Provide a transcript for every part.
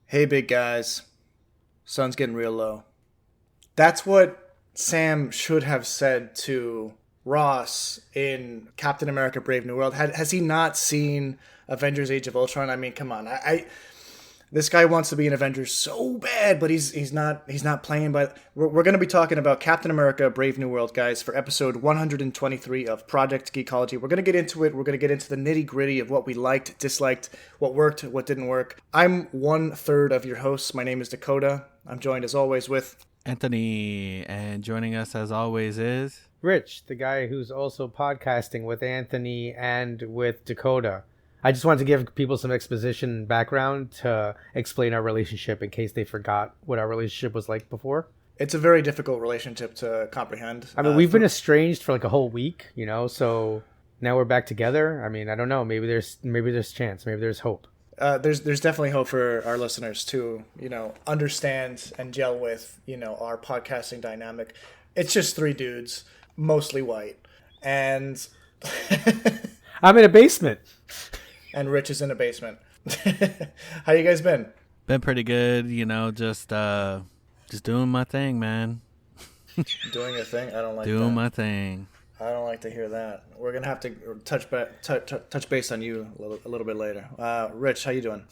Hey, big guys. Sun's getting real low. That's what Sam should have said to Ross in Captain America Brave New World. Has he not seen Avengers Age of Ultron? I mean, come on. This guy wants to be an Avenger so bad, but he's not playing. But we're going to be talking about Captain America Brave New World, guys, for episode 123 of Project Geekology. We're going to get into it. We're going to get into the nitty-gritty of what we liked, disliked, what worked, what didn't work. I'm 1/3 of your hosts. My name is Dakota. I'm joined, as always, with Anthony, and joining us, as always, is Rich, the guy who's also podcasting with Anthony and with Dakota. I just wanted to give people some exposition and background to explain our relationship in case they forgot what our relationship was like before. It's a very difficult relationship to comprehend. I mean, we've been estranged for like a whole week, so now we're back together. I mean, I don't know. Maybe there's chance. Maybe there's hope. There's definitely hope for our listeners to, understand and gel with, our podcasting dynamic. It's just three dudes, mostly white. And I'm in a basement. And Rich is in a basement. How you guys been? been pretty good. Just doing my thing, man. Doing a thing? I don't like that. Doing my thing. I don't like to hear that. We're gonna have to touch base on you a little bit later. Rich, how you doing?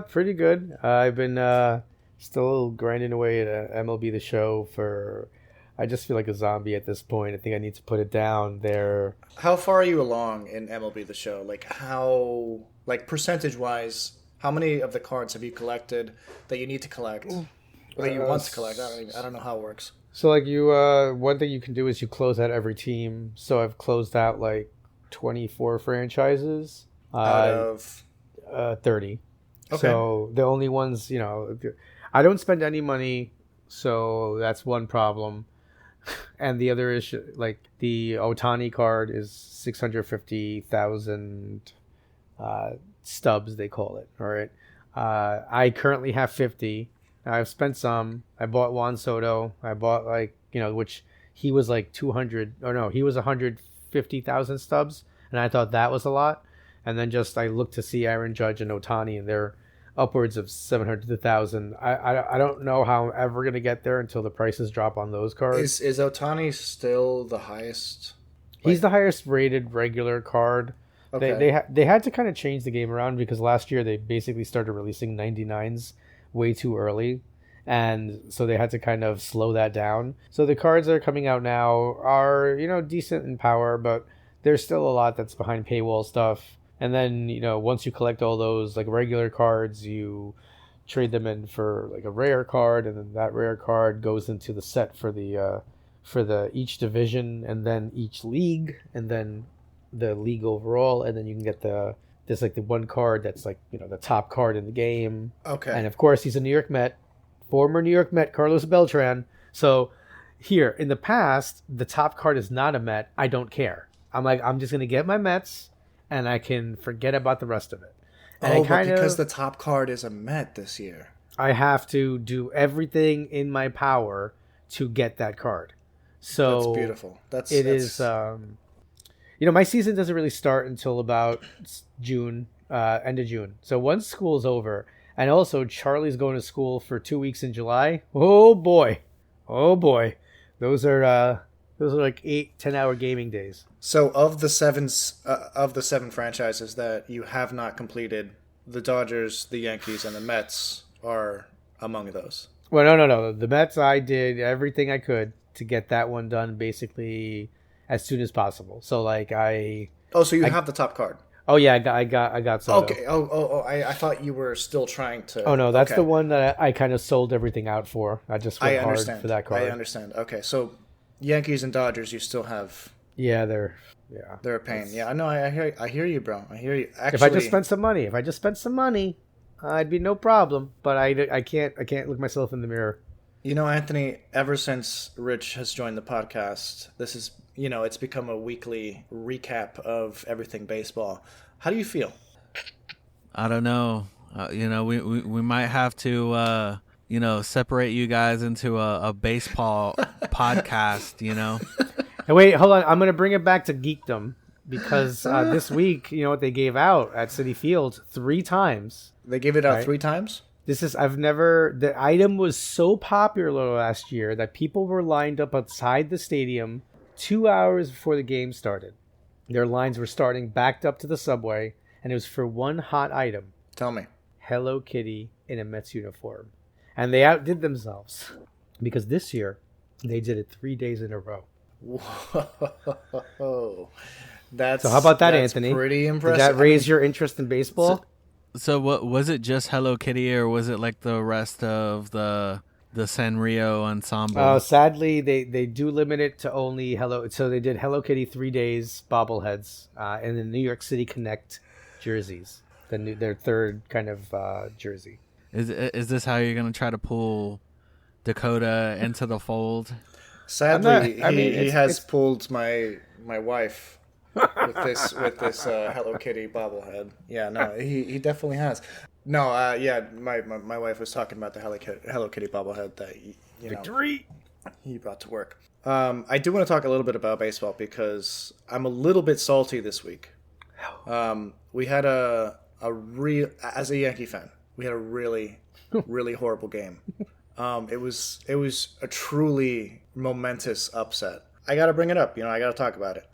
Pretty good. I've been still grinding away at MLB The Show for. I just feel like a zombie at this point. I think I need to put it down there. How far are you along in MLB The Show? Percentage-wise, how many of the cards have you collected that you need to collect? Or that you want to collect? I don't know how it works. So, one thing you can do is you close out every team. So I've closed out, 24 franchises. Out of? 30. Okay. So the only ones, I don't spend any money, so that's one problem. And the other is the Otani card is 650,000 stubs, they call it. All right. I currently have 50. I've spent some. I bought Juan Soto. I bought which he was 200. Or no, he was 150,000 stubs, and I thought that was a lot. And then I looked to see Aaron Judge and Otani, and they're upwards of 700,000. I don't know how I'm ever going to get there until the prices drop on those cards. Is Otani still the highest? He's the highest rated regular card. Okay. They had to kind of change the game around because last year they basically started releasing 99s way too early, and so they had to kind of slow that down. So the cards that are coming out now are decent in power, but there's still a lot that's behind paywall stuff. And then, once you collect all those regular cards, you trade them in for a rare card, and then that rare card goes into the set for the each division, and then each league, and then the league overall, and then you can get the one card that's the top card in the game. Okay. And of course, he's a New York Met, former New York Met, Carlos Beltran. So here in the past, the top card is not a Met. I don't care. I'm just gonna get my Mets, and I can forget about the rest of it. And because the top card is a Met this year. I have to do everything in my power to get that card. So that's beautiful. Is. My season doesn't really start until about June, end of June. So once school's over, and also Charlie's going to school for 2 weeks in July. Oh boy. Those are 8-10 hour gaming days. So of the seven franchises that you have not completed, the Dodgers, the Yankees, and the Mets are among those. Well, no. The Mets, I did everything I could to get that one done basically as soon as possible. So so you have the top card. Oh yeah, I got Soto. Okay. I thought you were still trying to. Oh no, that's the one that I kind of sold everything out for. I just went hard for that card. I understand. Okay, so Yankees and Dodgers, you still have. Yeah, they're a pain. Yeah, I know. I hear you, bro. I hear you. Actually, if I just spent some money, I'd be no problem. But I can't look myself in the mirror. Anthony, ever since Rich has joined the podcast, this is it's become a weekly recap of everything baseball. How do you feel? I don't know. We might have to separate you guys into a baseball podcast. Hey, wait, hold on. I'm going to bring it back to geekdom because this week, what they gave out at Citi Field 3 times. They gave it out 3 times? The item was so popular last year that people were lined up outside the stadium 2 hours before the game started. Their lines were starting backed up to the subway, and it was for one hot item. Tell me. Hello Kitty in a Mets uniform. And they outdid themselves because this year they did it 3 days in a row. Whoa. So how about that, Anthony? Pretty impressive. Did that raise your interest in baseball? So what was it? Just Hello Kitty, or was it like the rest of the Sanrio ensemble? Sadly, they do limit it to only Hello. So they did Hello Kitty 3 days bobbleheads and the New York City Connect jerseys, their third kind of jersey. Is this how you're gonna try to pull Dakota into the fold? Sadly, he has pulled my wife with this Hello Kitty bobblehead. Yeah, no, he definitely has. No, my wife was talking about the Hello Kitty bobblehead that Victory he brought to work. I do want to talk a little bit about baseball because I'm a little bit salty this week. We had as a Yankee fan, we had a really really horrible game. It was a truly momentous upset. I got to bring it up. I got to talk about it.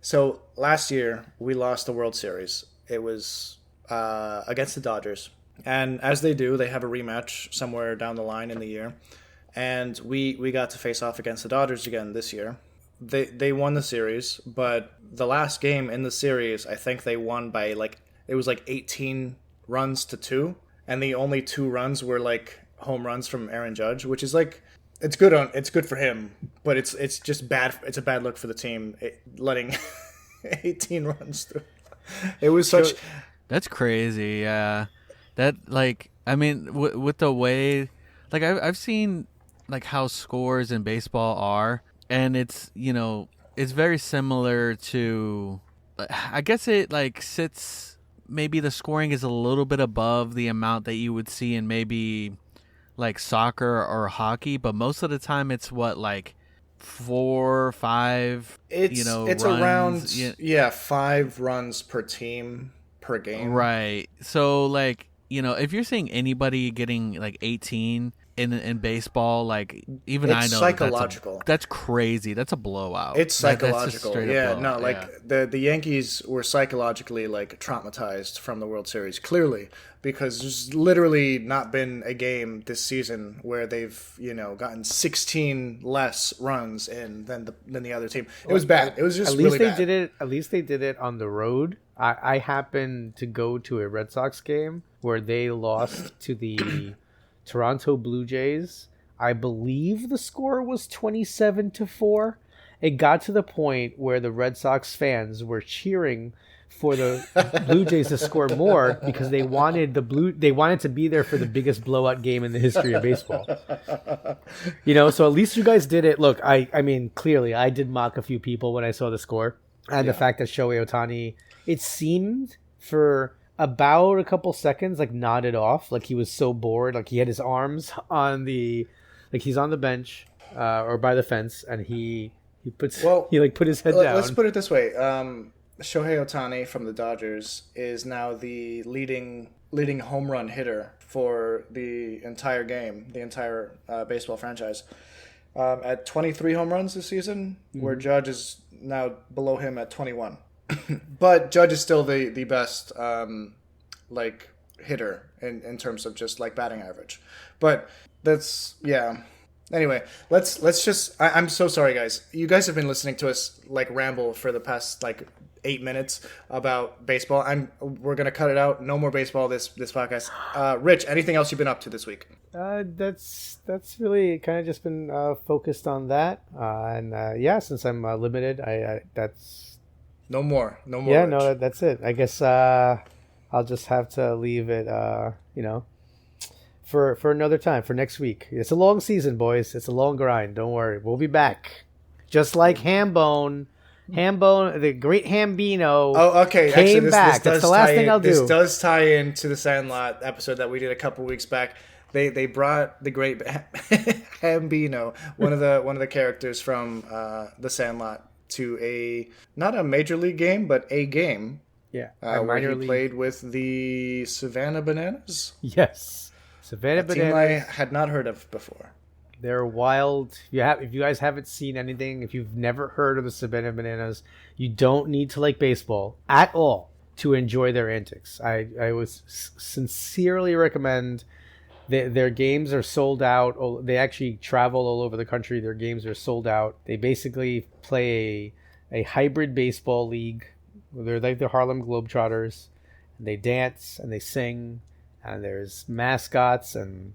So last year we lost the World Series. It was against the Dodgers, and as they do, they have a rematch somewhere down the line in the year, and we got to face off against the Dodgers again this year. They won the series, but the last game in the series, I think they won by it was 18 runs to 2, and the only 2 runs were home runs from Aaron Judge, which is it's good for him, but it's just bad. It's a bad look for the team letting 18 runs through. It was such. That's crazy. Yeah, that with the way I've seen how scores in baseball are, and it's it's very similar to. I guess it sits. Maybe the scoring is a little bit above the amount that you would see in maybe soccer or hockey, but most of the time it's 4 or 5 it's runs. Around 5 runs per team per game, right? So if you're seeing anybody getting 18 in baseball, even it's I know psychological. That's crazy. That's a blowout. It's psychological. Blowout. The Yankees were psychologically traumatized from the World Series, clearly, because there's literally not been a game this season where they've gotten 16 less runs in than the other team. It was bad. It was just really bad. At least they did it on the road. I happened to go to a Red Sox game where they lost to the Toronto Blue Jays. I believe the score was 27-4. It got to the point where the Red Sox fans were cheering for the Blue Jays to score more because they wanted to be there for the biggest blowout game in the history of baseball. So at least you guys did it. Look, I mean, clearly I did mock a few people when I saw the score, and the fact that Shohei Ohtani, it seemed for about a couple seconds nodded off, he was so bored, he had his arms on the he's on the bench or by the fence, and he put his head down. Let's put it this way. Shohei Ohtani from the Dodgers is now the leading home run hitter for the entire game, the entire baseball franchise, at 23 home runs this season, where Judge is now below him at 21. But Judge is still the best hitter in terms of just batting average. But that's Anyway, let's just. I'm so sorry, guys. You guys have been listening to us ramble for the past 8 minutes about baseball. We're gonna cut it out. No more baseball this podcast. Rich, anything else you've been up to this week? That's really kind of just been focused on that. Since I'm limited, that's no more. Yeah, Rich. no, that's it. I guess I'll just have to leave it. For another time, for next week. It's a long season, boys. It's a long grind. Don't worry. We'll be back. Just like Hambone, the great Hambino. Oh, okay. Came back. That's the last thing I'll do. This does tie into the Sandlot episode that we did a couple weeks back. They brought the great Hambino, one of the characters from the Sandlot, to not a major league game, but a game. Yeah, where he played with the Savannah Bananas. Yes. Savannah a team I Bananas. had not heard of before. They're wild. If you guys haven't seen anything, if you've never heard of the Savannah Bananas, you don't need to like baseball at all to enjoy their antics. I would sincerely recommend. Their games are sold out. They actually travel all over the country. Their games are sold out. They basically play a hybrid baseball league. They're like the Harlem Globetrotters. And they dance and they sing. And there's mascots and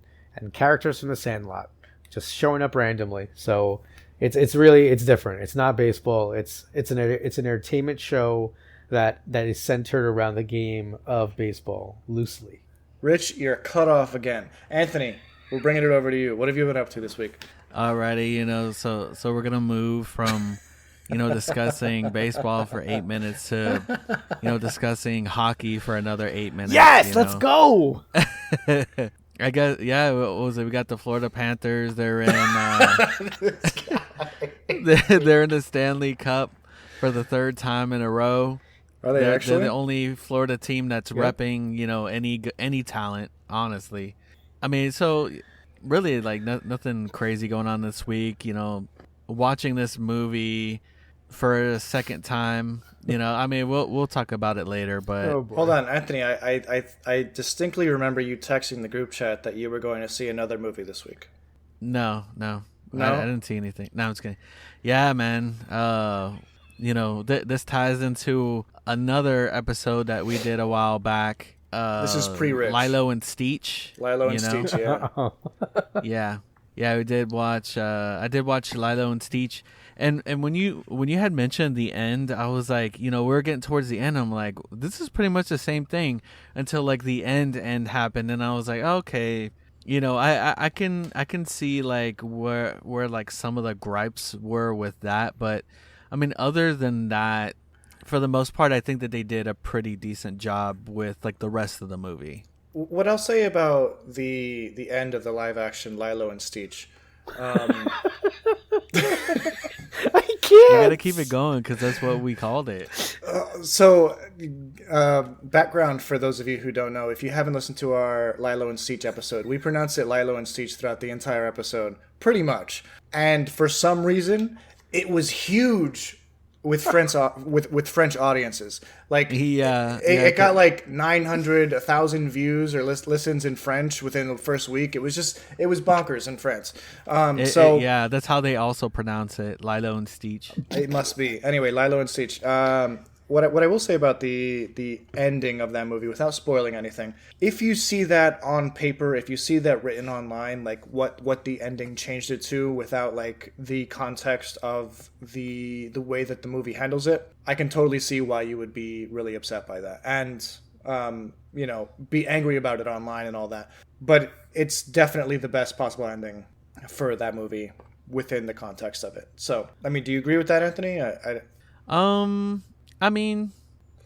characters from the Sandlot just showing up randomly. So it's different. It's not baseball. It's an entertainment show that is centered around the game of baseball loosely. Rich, you're cut off again. Anthony, we're bringing it over to you. What have you been up to this week? Alrighty, so we're gonna move from, discussing baseball for 8 minutes to, discussing hockey for another 8 minutes. Yes, let's go. I guess, yeah. What was it? We got the Florida Panthers. They're in, they're in the Stanley Cup for the third time in a row. Are they actually? They're the only Florida team that's repping, any talent, honestly. I mean, so really, like, nothing crazy going on this week. Watching this movie for a second time. I mean, we'll talk about it later. But hold on, Anthony. I distinctly remember you texting the group chat that you were going to see another movie this week. No. I didn't see anything. No, I'm just kidding. Yeah, man. This ties into another episode that we did a while back. This is pre-Rich. Lilo and Stitch. Stitch, yeah. Yeah, we did watch. I did watch Lilo and Stitch, and when you had mentioned the end, I was like, we're getting towards the end. I'm like, this is pretty much the same thing until like the end happened, and I was like, okay. I can see like where like some of the gripes were with that, but I mean, other than that, for the most part, I think that they did a pretty decent job with like the rest of the movie. What I'll say about the end of the live action Lilo and Stitch. I can't. You gotta keep it going because that's what we called it. Background for those of you who don't know, if you haven't listened to our Lilo and Stitch episode, we pronounce it Lilo and Stitch throughout the entire episode, pretty much. And for some reason, it was huge with French French audiences. Like it got like 900, 1,000 views or listens in French within the first week. It was bonkers in France. That's how they also pronounce it, Lilo and Stitch. It must be. Anyway, Lilo and Stitch. What I will say about the ending of that movie, without spoiling anything, if you see that on paper, if you see that written online, like what the ending changed it to, without like the context of the way that the movie handles it, I can totally see why you would be really upset by that and be angry about it online and all that. But it's definitely the best possible ending for that movie within the context of it. So, I mean, do you agree with that, Anthony? I mean,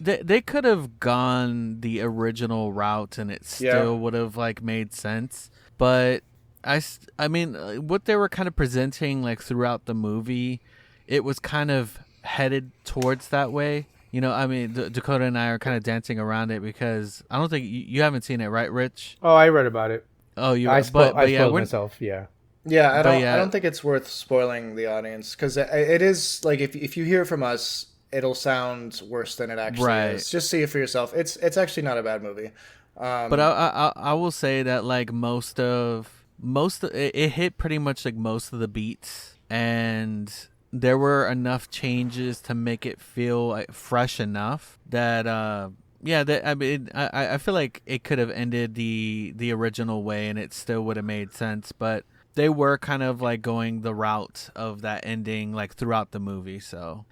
they could have gone the original route and it still would have like made sense. But I mean, what they were kind of presenting like throughout the movie, it was kind of headed towards that way. I mean, Dakota and I are kind of dancing around it because I don't think you haven't seen it, right, Rich? Oh, I read about it. Oh, I spoiled myself. Yeah. Yeah, I don't think it's worth spoiling the audience because it is like if you hear from us, it'll sound worse than it actually is. Just see it for yourself. It's actually not a bad movie. But I will say that like most of it hit pretty much like most of the beats, and there were enough changes to make it feel like fresh enough that I feel like it could have ended the original way and it still would have made sense, but they were kind of like going the route of that ending like throughout the movie. So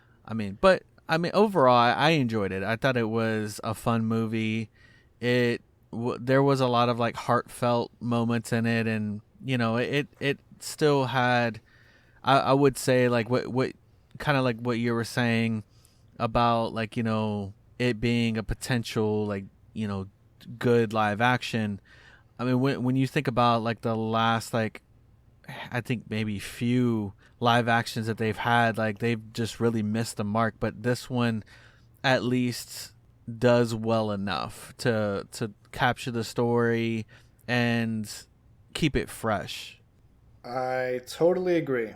overall, I enjoyed it. I thought it was a fun movie. There was a lot of like heartfelt moments in it, and it still had. I would say like what kind of like what you were saying about like it being a potential like good live action. I mean, when you think about like the last like I think maybe few live actions that they've had, like they've just really missed the mark, but this one at least does well enough to capture the story and keep it fresh. I totally agree.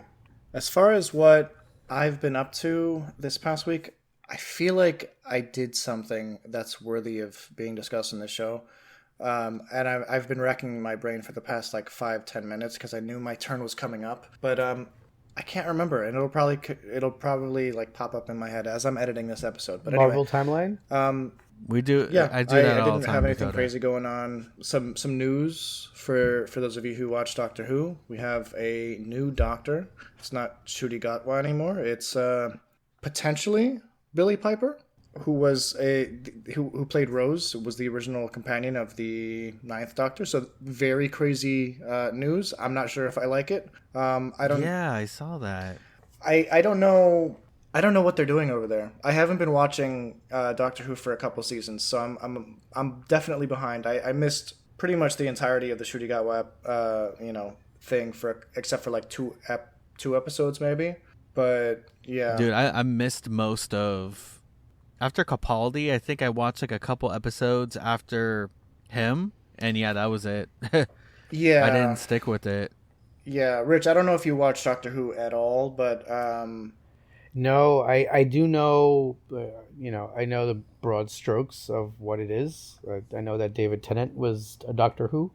As far as what I've been up to this past week, I feel like I did something that's worthy of being discussed in this show. And I've been racking my brain for the past like 5-10 minutes because I knew my turn was coming up. But I can't remember, and it'll probably like pop up in my head as I'm editing this episode. But Marvel timeline. We do. Yeah, I do that all the time. I didn't have anything crazy going on. Some news for those of you who watch Doctor Who. We have a new Doctor. It's not Ncuti Gatwa anymore. It's potentially Billie Piper, who played Rose, was the original companion of the Ninth Doctor. So very crazy news. I'm not sure if I like it. I don't. Yeah, I saw that. I don't know. I don't know what they're doing over there. I haven't been watching Doctor Who for a couple seasons, so I'm definitely behind. I missed pretty much the entirety of the Ncuti Gatwa thing except for like two episodes maybe. But yeah, dude, I missed most of after Capaldi. I think I watched like a couple episodes after him, and yeah, that was it. Yeah, I didn't stick with it. Yeah, Rich, I don't know if you watch Doctor Who at all, but no, I do know, I know the broad strokes of what it is. I know that David Tennant was a Doctor Who,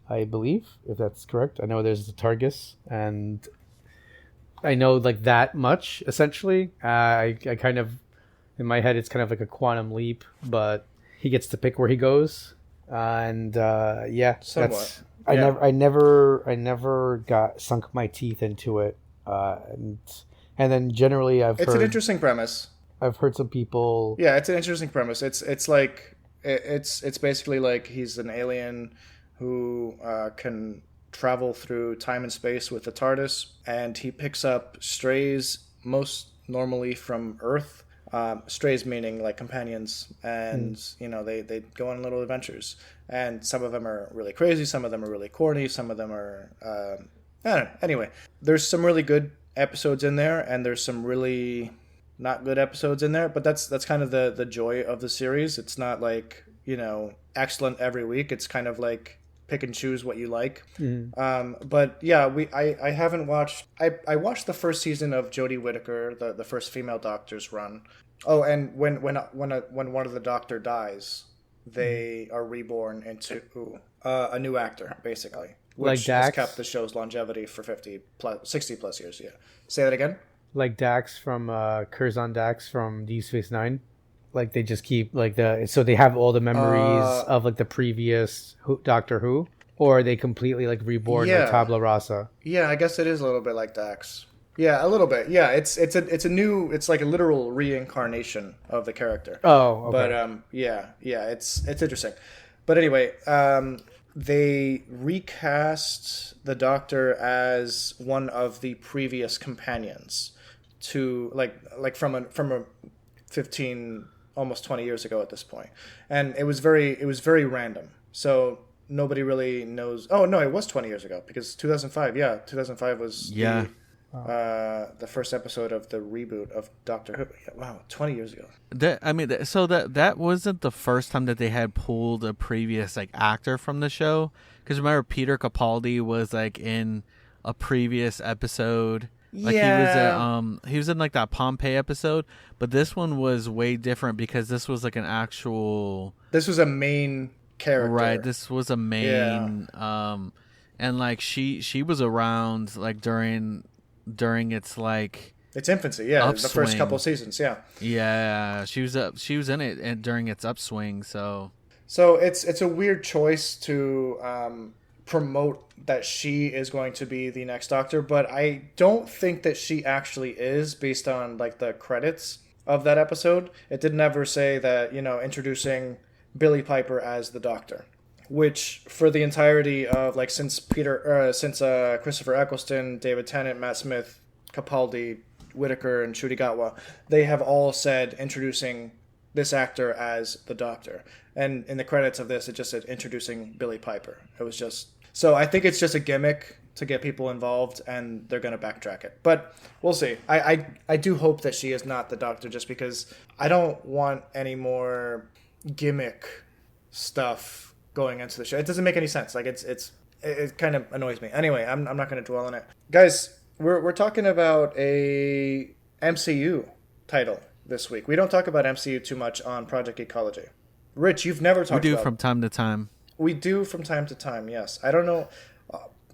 I believe, if that's correct. I know there's the Targus, and I know like that much, essentially. I kind of, in my head, it's kind of like a quantum leap, but he gets to pick where he goes. Yeah, somewhat. I never got sunk my teeth into it. And then generally it's an interesting premise. I've heard some people. Yeah, it's an interesting premise. It's like it's basically like he's an alien who can travel through time and space with the TARDIS, and he picks up strays, most normally from Earth. Strays meaning like companions, and they go on little adventures, and some of them are really crazy, some of them are really corny, some of them are I don't know. Anyway, there's some really good episodes in there, and there's some really not good episodes in there, but that's kind of the joy of the series. It's not like excellent every week. It's kind of like pick and choose what you like. But yeah, I haven't watched. I watched the first season of Jodie Whittaker, the first female Doctor's run. Oh, and when one of the Doctor dies, they are reborn into a new actor, basically, which like has kept the show's longevity for 60 plus years. Yeah, say that again. Like Dax from Curzon Dax from Deep Space Nine. Like they just keep so they have all the memories of like the previous Doctor Who, or are they completely like reborn like Tabula Rasa? Yeah, I guess it is a little bit like Dax. Yeah, a little bit. Yeah, it's like a literal reincarnation of the character. Oh, okay. But it's interesting. But anyway, they recast the Doctor as one of the previous companions to like from a 15 almost 20 years ago at this point. And it was very random. So nobody really knows. Oh no, it was 20 years ago because 2005. Yeah, 2005 was the first episode of the reboot of Doctor Who. Yeah, wow, 20 years ago. That wasn't the first time that they had pulled a previous like actor from the show. Because remember, Peter Capaldi was like in a previous episode. Like he was in like that Pompeii episode, but this one was way different because this was like an actual. This was a main character, right? This was a main, and like she was around like during its like its infancy, the first couple seasons, she was in it and during its upswing, so it's a weird choice to promote that she is going to be the next Doctor, but I don't think that she actually is based on like the credits of that episode. It didn't ever say that introducing Billie Piper as the Doctor, which for the entirety of like since Christopher Eccleston, David Tennant, Matt Smith, Capaldi, Whittaker, and Ncuti Gatwa, they have all said introducing this actor as the Doctor. And in the credits of this, it just said introducing Billie Piper. It was just so I think it's just a gimmick to get people involved, and they're going to backtrack it. But we'll see. I do hope that she is not the Doctor, just because I don't want any more gimmick stuff going into the show. It doesn't make any sense. Like it kind of annoys me. Anyway, I'm not going to dwell on it. Guys, we're talking about a MCU title this week. We don't talk about MCU too much on Project Ecology. Rich, you've never talked about... We do from time to time. We do from time to time, yes. I don't know.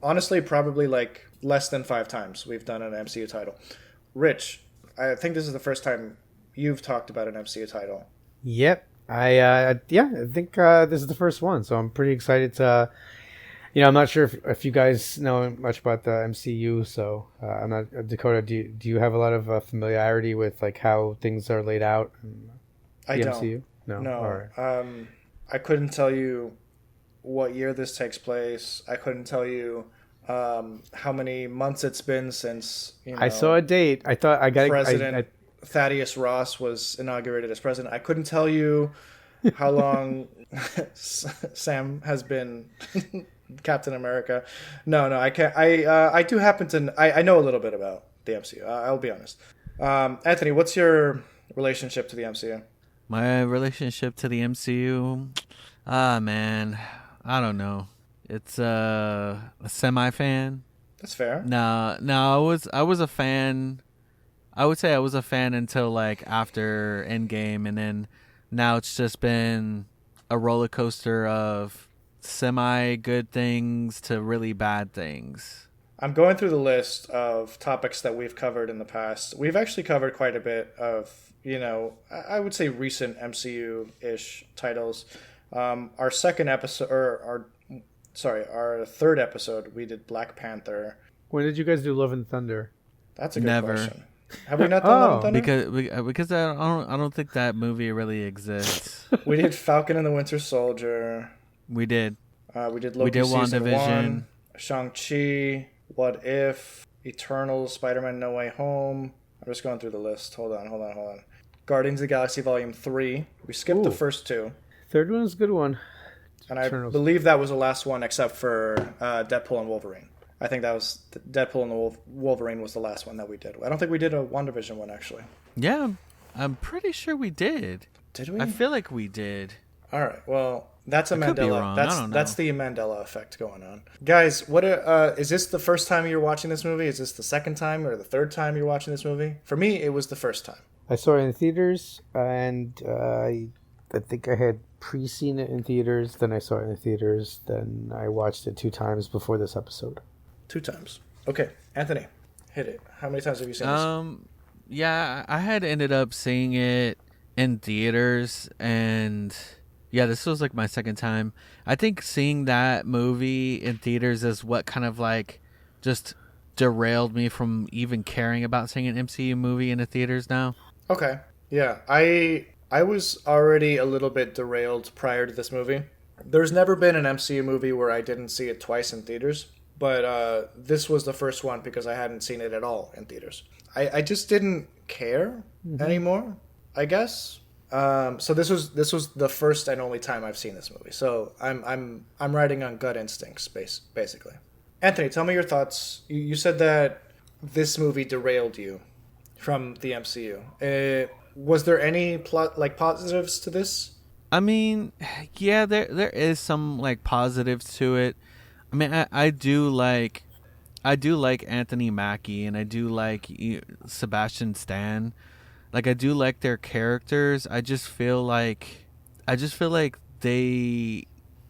Honestly, probably like less than 5 times we've done an MCU title. Rich, I think this is the first time you've talked about an MCU title. Yep. I think this is the first one, so I'm pretty excited to... I'm not sure if you guys know much about the MCU, so I'm not... Dakota, do you have a lot of familiarity with like how things are laid out in the MCU? No. All right. I couldn't tell you what year this takes place. I couldn't tell you how many months it's been since I saw a date. I thought President Thaddeus Ross was inaugurated as president. I couldn't tell you how long Sam has been Captain America. No, I can't. I do happen to. I know a little bit about the MCU. I'll be honest. Anthony, what's your relationship to the MCU? My relationship to the MCU, man, I don't know. It's a semi-fan. That's fair. No, I was a fan. I would say I was a fan until like after Endgame, and then now it's just been a roller coaster of semi-good things to really bad things. I'm going through the list of topics that we've covered in the past. We've actually covered quite a bit of, I would say recent MCU-ish titles. Our second episode, our third episode, we did Black Panther. When did you guys do Love and Thunder? That's a good question. Have we not done Love and Thunder? Because I don't think that movie really exists. We did Falcon and the Winter Soldier. We did. We did Loki season 1, Shang-Chi, What If, Eternals, Spider-Man No Way Home. I'm just going through the list. Hold on. Guardians of the Galaxy Volume 3. We skipped the first 2. Third one is a good one. And Eternals. I believe that was the last one except for Deadpool and Wolverine. I think that was Deadpool and the Wolverine was the last one that we did. I don't think we did a WandaVision one, actually. Yeah, I'm pretty sure we did. Did we? I feel like we did. All right. Well, that's a Mandela. That's the Mandela effect going on. Guys, what is this the first time you're watching this movie? Is this the second time or the third time you're watching this movie? For me, it was the first time. I saw it in theaters, and I think I had pre-seen it in theaters. Then I saw it in the theaters. Then I watched it 2 times before this episode. 2 times. Okay, Anthony, hit it. How many times have you seen this? Yeah, I had ended up seeing it in theaters, and yeah, this was like my second time. I think seeing that movie in theaters is what kind of like just derailed me from even caring about seeing an MCU movie in the theaters now. Okay. Yeah, I was already a little bit derailed prior to this movie. There's never been an MCU movie where I didn't see it twice in theaters, but this was the first one because I hadn't seen it at all in theaters. I just didn't care anymore, I guess. So this was the first and only time I've seen this movie. So I'm riding on gut instincts, basically. Anthony, tell me your thoughts. You said that this movie derailed you from the MCU. Was there any positives to this? I mean, yeah, there is some like positives to it. I mean, I do like Anthony Mackie, and I do like Sebastian Stan. Like, I do like their characters. I just feel like they,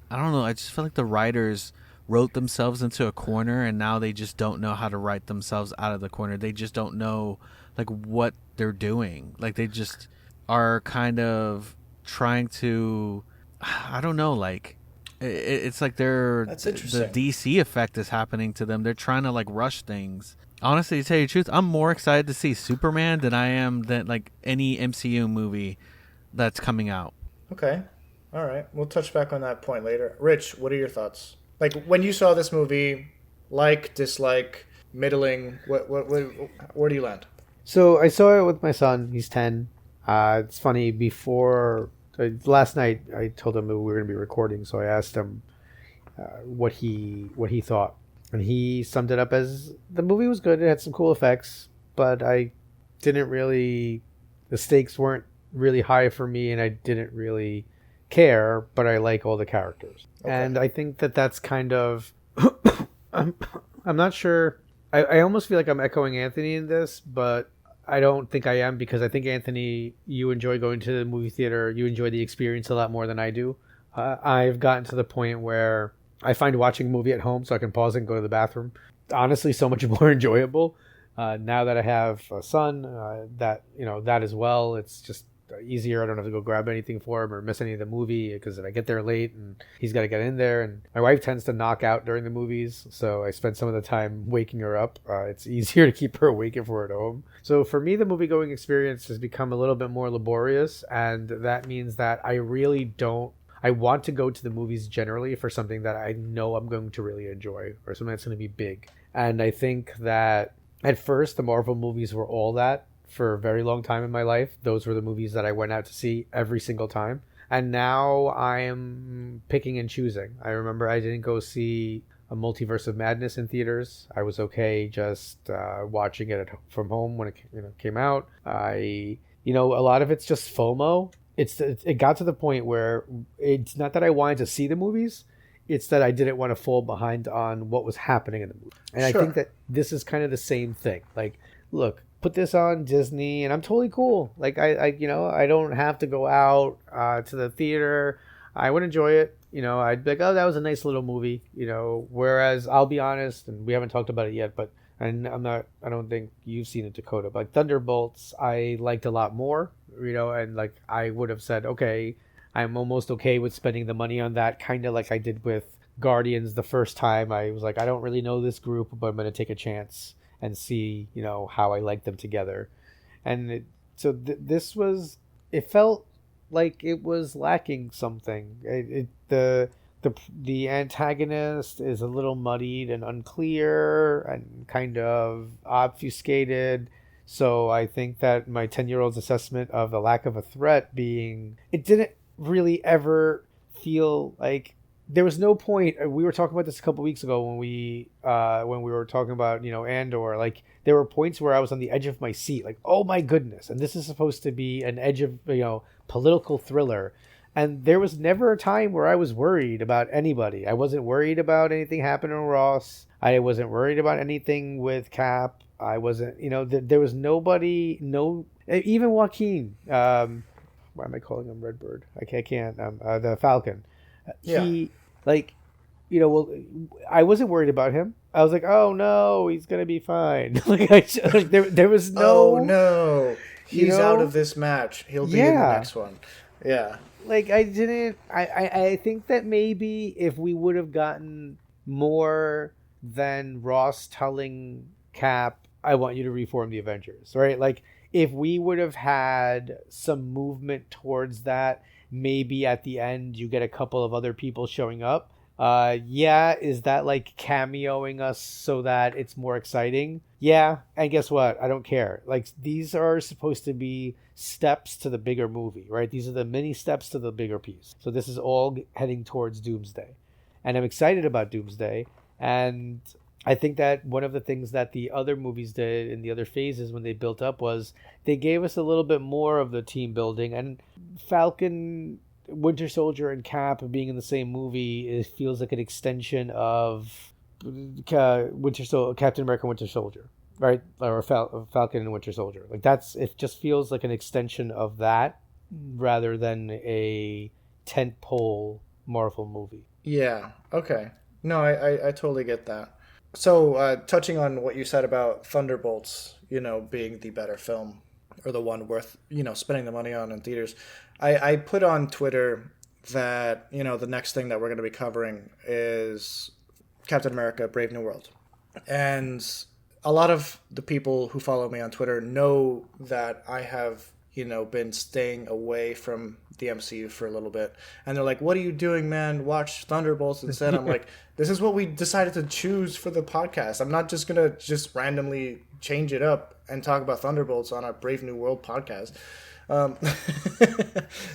I don't know. I just feel like the writers wrote themselves into a corner, and now they just don't know how to write themselves out of the corner. They just don't know like what they're doing. Like, they just are kind of trying to, I don't know, like it's like That's the DC effect is happening to them. They're trying to like rush things. Honestly, to tell you the truth, I'm more excited to see Superman than I am than like any MCU movie that's coming out. Okay. All right. We'll touch back on that point later. Rich, what are your thoughts? Like, when you saw this movie, like, dislike, middling, where do you land? So I saw it with my son. He's 10. It's funny, before last night I told him we were going to be recording, so I asked him what he thought. And he summed it up as, the movie was good, it had some cool effects, but the stakes weren't really high for me, and I didn't really care, but I like all the characters. Okay. And I think that that's kind of I'm not sure. I almost feel like I'm echoing Anthony in this, but I don't think I am, because I think, Anthony, you enjoy going to the movie theater. You enjoy the experience a lot more than I do. I've gotten to the point where I find watching a movie at home so I can pause and go to the bathroom honestly so much more enjoyable. Now that I have a son, that as well, it's just easier. I don't have to go grab anything for him or miss any of the movie, because if I get there late and he's got to get in there, and my wife tends to knock out during the movies, so I spend some of the time waking her up. It's easier to keep her awake if we're at home. So for me, the movie going experience has become a little bit more laborious, and that means that I want to go to the movies generally for something that I know I'm going to really enjoy, or something that's going to be big. And I think that at first the Marvel movies were all that. For a very long time in my life, those were the movies that I went out to see every single time. And now I am picking and choosing. I remember I didn't go see a Multiverse of Madness in theaters. I was okay just watching it from home when it came out. A lot of it's just FOMO. It got to the point where it's not that I wanted to see the movies, it's that I didn't want to fall behind on what was happening in the movie. And sure. I think that this is kind of the same thing. Like, look, put this on Disney and I'm totally cool. Like, I don't have to go out to the theater. I would enjoy it. I'd be like, oh, that was a nice little movie. Whereas I'll be honest, and we haven't talked about it yet, but I don't think you've seen it, Dakota, but like Thunderbolts, I liked a lot more, and like I would have said, okay, I'm almost okay with spending the money on that, kind of like I did with Guardians the first time. I was like, I don't really know this group, but I'm going to take a chance and see, how I like them together. And this was, it felt like it was lacking something. The antagonist is a little muddied and unclear and kind of obfuscated. So I think that my 10-year-old's assessment of the lack of a threat being, it didn't really ever feel like there was no point. We were talking about this a couple weeks ago when we were talking about, Andor. Like, there were points where I was on the edge of my seat, like, oh my goodness. And this is supposed to be an edge of, political thriller. And there was never a time where I was worried about anybody. I wasn't worried about anything happening to Ross. I wasn't worried about anything with Cap. I wasn't, there was nobody, even Joaquin. Why am I calling him Redbird? I can't. The Falcon. Yeah. He, I wasn't worried about him. I was like, oh no, he's gonna be fine. There was no. Oh no, he's out of this match. He'll be in the next one. Yeah. I think that maybe if we would have gotten more than Ross telling Cap, I want you to reform the Avengers, right? Like, if we would have had some movement towards that, maybe at the end you get a couple of other people showing up. Is that like cameoing us so that it's more exciting? Yeah, and guess what? I don't care. Like, these are supposed to be steps to the bigger movie, right? These are the mini steps to the bigger piece. So this is all heading towards Doomsday. And I'm excited about Doomsday. And I think that one of the things that the other movies did in the other phases when they built up was they gave us a little bit more of the team building. And Falcon, Winter Soldier, and Cap being in the same movie, it feels like an extension of Captain America Winter Soldier, right? Or Falcon and Winter Soldier. Like, it just feels like an extension of that rather than a tentpole Marvel movie. Yeah. Okay. No, I totally get that. So, touching on what you said about Thunderbolts, being the better film or the one worth, spending the money on in theaters, I put on Twitter that, the next thing that we're going to be covering is Captain America: Brave New World. And a lot of the people who follow me on Twitter know that I have, been staying away from the MCU for a little bit. And they're like, what are you doing, man? Watch Thunderbolts instead. I'm like, this is what we decided to choose for the podcast. I'm not just going to just randomly change it up and talk about Thunderbolts on a Brave New World podcast.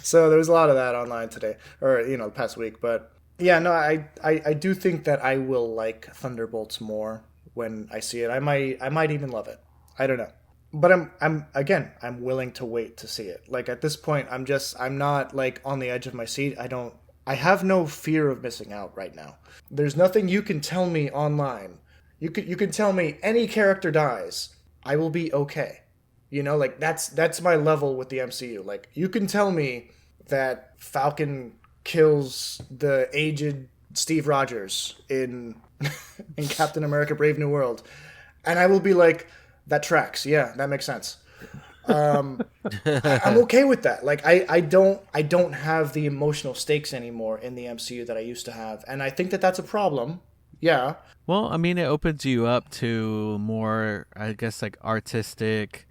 So there was a lot of that online today, or, the past week. But yeah, no, I do think that I will like Thunderbolts more when I see it. I might even love it. I don't know. but I'm willing to wait to see it. Like at this point, I'm not like on the edge of my seat. I have no fear of missing out right now. There's nothing you can tell me online. You can tell me any character dies, I will be okay. You know, like that's my level with the MCU. Like you can tell me that Falcon kills the aged Steve Rogers in in Captain America: Brave New World, and I will be like, that tracks. Yeah, that makes sense. I'm okay with that. Like I don't have the emotional stakes anymore in the MCU that I used to have, and I think that that's a problem. Yeah. Well, I mean, it opens you up to more, I guess, like artistic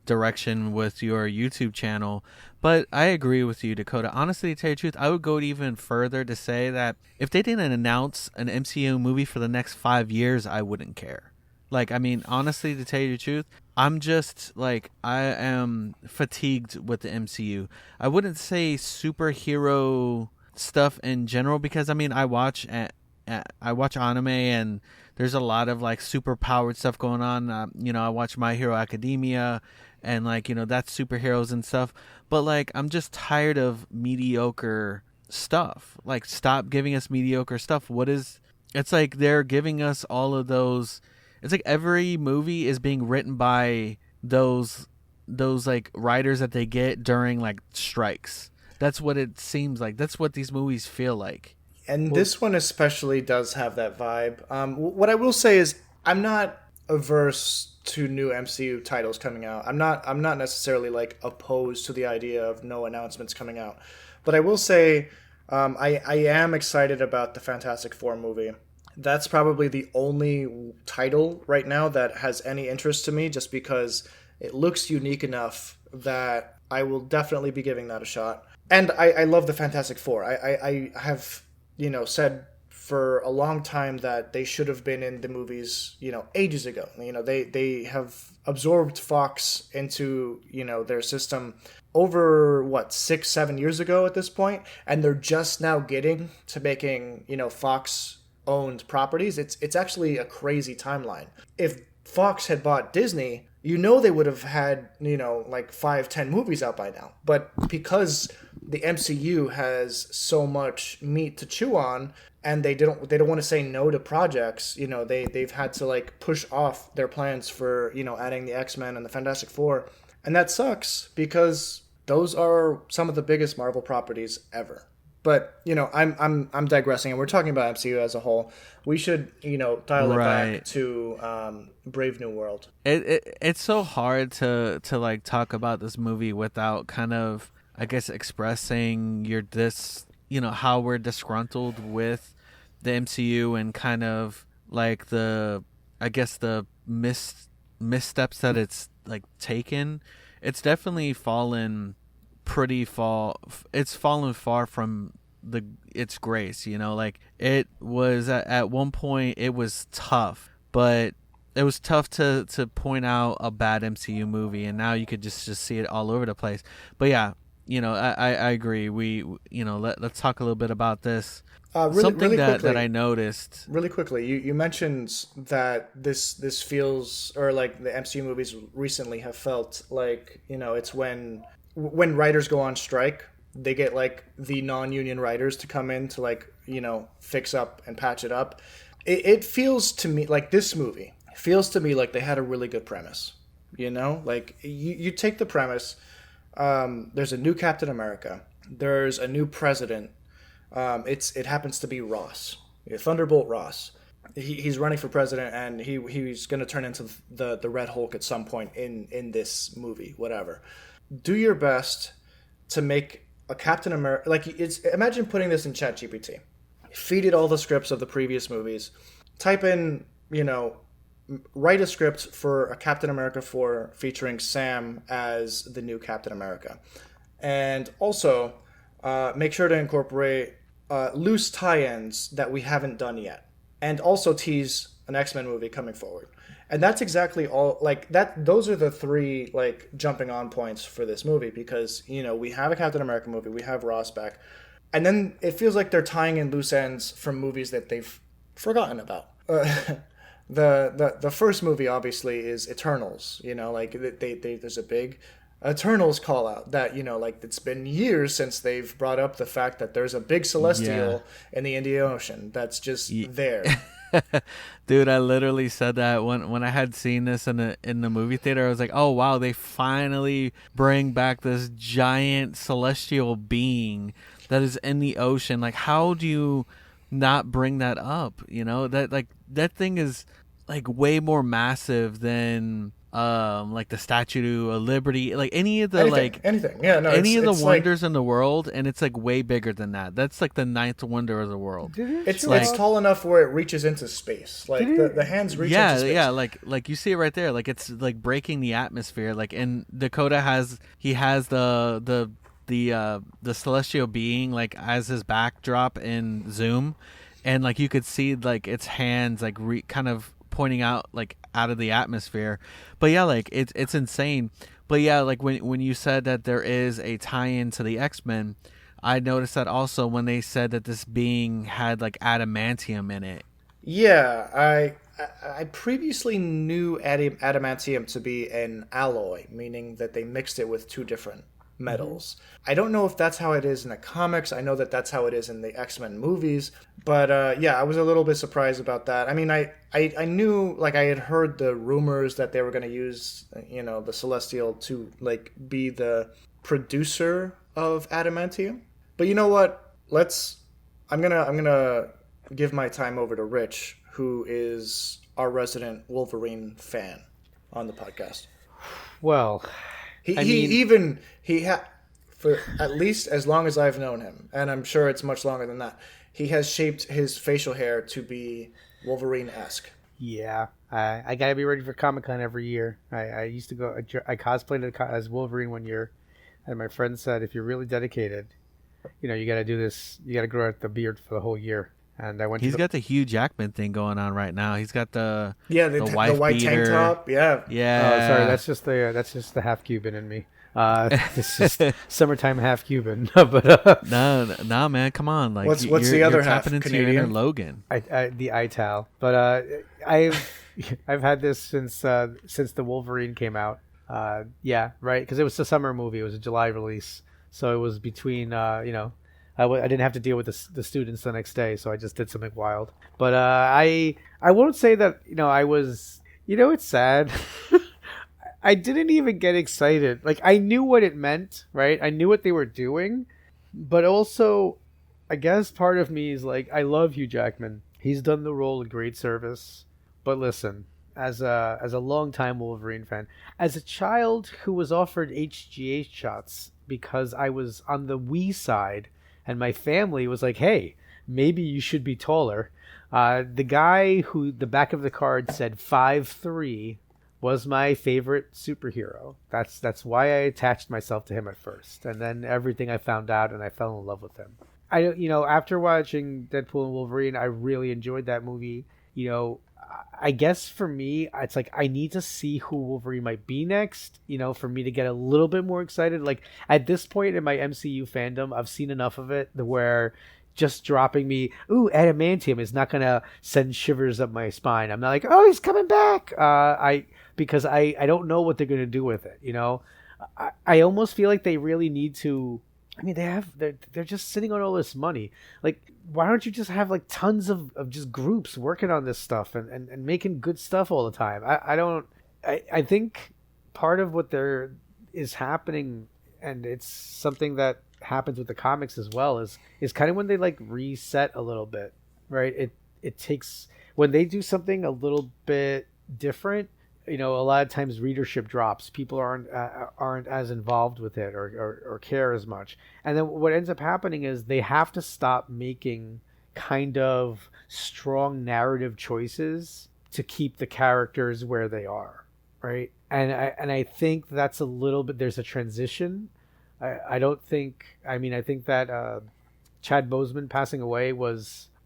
direction with your YouTube channel. But I agree with you, Dakota. Honestly, to tell you the truth, I would go even further to say that if they didn't announce an MCU movie for the next 5 years, I wouldn't care. Like, I mean, honestly, to tell you the truth, I'm just, like, I am fatigued with the MCU. I wouldn't say superhero stuff in general because, I mean, I watch anime and there's a lot of, like, super powered stuff going on. I watch My Hero Academia and, like, that's superheroes and stuff. But, like, I'm just tired of mediocre stuff. Like, stop giving us mediocre stuff. It's like they're giving us all of those. It's like every movie is being written by those like writers that they get during like strikes. That's what it seems like. That's what these movies feel like. And this one especially does have that vibe. What I will say is I'm not averse to new MCU titles coming out. I'm not necessarily like opposed to the idea of no announcements coming out. But I will say I am excited about the Fantastic Four movie. That's probably the only title right now that has any interest to me, just because it looks unique enough that I will definitely be giving that a shot. And I love the Fantastic Four. I have, said for a long time that they should have been in the movies, ages ago. They have absorbed Fox into, their system over 6-7 years ago at this point, and they're just now getting to making, Fox owned properties. It's actually a crazy timeline. If Fox had bought Disney, they would have had, like 5-10 movies out by now. But because the MCU has so much meat to chew on, and they don't want to say no to projects, they've had to like push off their plans for, adding the X-Men and the Fantastic Four. And that sucks because those are some of the biggest Marvel properties ever. But, I'm digressing, and we're talking about MCU as a whole. We should, dial it back to Brave New World. It's so hard to like talk about this movie without kind of, I guess, expressing how we're disgruntled with the MCU and kind of like the missteps that it's like taken. It's definitely fallen it's fallen far from its grace, like it was at one point it was tough, but it was tough to point out a bad MCU movie, and now you could just see it all over the place. But yeah, I agree. Let's talk a little bit about this. Something that I noticed really quickly. You mentioned that this feels, or like the MCU movies recently have felt like, it's when writers go on strike, they get like the non-union writers to come in to like, fix up and patch it up. It feels to me like this movie feels to me like they had a really good premise. Like you take the premise, there's a new Captain America, there's a new president. It happens to be Ross, Thunderbolt Ross. He's running for president, and he's going to turn into the Red Hulk at some point in this movie, whatever. Do your best to make a Captain America, like imagine putting this in ChatGPT, feed it all the scripts of the previous movies, type in, write a script for a Captain America 4 featuring Sam as the new Captain America, and also make sure to incorporate loose tie-ins that we haven't done yet, and also tease an X-Men movie coming forward. And that's exactly all, like that. Those are the three like jumping on points for this movie, because we have a Captain America movie, we have Ross back, and then it feels like they're tying in loose ends from movies that they've forgotten about. the first movie obviously is Eternals. You know, like there's a big Eternals call out that, you know, like it's been years since they've brought up the fact that there's a big celestial in the Indian Ocean that's just there. Dude, I literally said that when I had seen this in the movie theater. I was like, oh wow, they finally bring back this giant celestial being that is in the ocean. Like, how do you not bring that up? You know, that thing is like way more massive than like the Statue of Liberty, like any of the anything. Yeah, no, any of the wonders in the world, and it's like way bigger than that. That's like the ninth wonder of the world. It's tall enough where it reaches into space. Like the hands reach into space. Yeah, like you see it right there. Like it's like breaking the atmosphere. Like, and Dakota has the celestial being like as his backdrop in Zoom, and like you could see like its hands like kind of pointing out like out of the atmosphere. But yeah, like it's insane. But yeah, like when you said that there is a tie-in to the X-Men, I noticed that also when they said that this being had like adamantium in it. Yeah, I previously knew adamantium to be an alloy, meaning that they mixed it with two different metals. I don't know if that's how it is in the comics. I know that that's how it is in the X-Men movies. But yeah, I was a little bit surprised about that. I mean, I knew, like, I had heard the rumors that they were going to use, you know, the Celestial to, like, be the producer of adamantium. But you know what? I'm gonna give my time over to Rich, who is our resident Wolverine fan on the podcast. Well, for at least as long as I've known him, and I'm sure it's much longer than that, he has shaped his facial hair to be Wolverine-esque. Yeah, I gotta be ready for Comic-Con every year. I used to go. I cosplayed as Wolverine one year, and my friend said, if you're really dedicated, you know, you gotta do this. You gotta grow out the beard for the whole year. And I went. He's got the Hugh Jackman thing going on right now. He's got the white tank top. Yeah. Oh, sorry, that's just the half Cuban in me. It's just summertime half Cuban. But no, man, come on. Like, what's the other half? Tapping into Canadian? your inner Logan. The ital. But I've had this since the Wolverine came out. Yeah, right, because it was a summer movie. It was a July release, so it was between I didn't have to deal with the students the next day, so I just did something wild. But I won't say that, I was, it's sad. I didn't even get excited. Like, I knew what it meant, right? I knew what they were doing. But also, I guess part of me is like, I love Hugh Jackman. He's done the role a great service. But listen, as a longtime Wolverine fan, as a child who was offered HGH shots because I was on the wee side, and my family was like, hey, maybe you should be taller. The guy who the back of the card said 5'3" was my favorite superhero. That's why I attached myself to him at first. And then everything I found out, and I fell in love with him. After watching Deadpool and Wolverine, I really enjoyed that movie. I guess for me, it's like I need to see who Wolverine might be next, for me to get a little bit more excited. Like, at this point in my MCU fandom, I've seen enough of it where just dropping me, ooh, adamantium is not going to send shivers up my spine. I'm not like, oh, he's coming back. Because I don't know what they're going to do with it. I almost feel like they really need to. I mean, they're just sitting on all this money. Like, why don't you just have like tons of just groups working on this stuff and making good stuff all the time? I think part of what there is happening, and it's something that happens with the comics as well, is kind of when they like reset a little bit, right? It takes, when they do something a little bit different, a lot of times readership drops. People aren't as involved with it or care as much. And then what ends up happening is they have to stop making kind of strong narrative choices to keep the characters where they are, right? And I think that's a little bit, there's a transition. I think that Chad Boseman passing away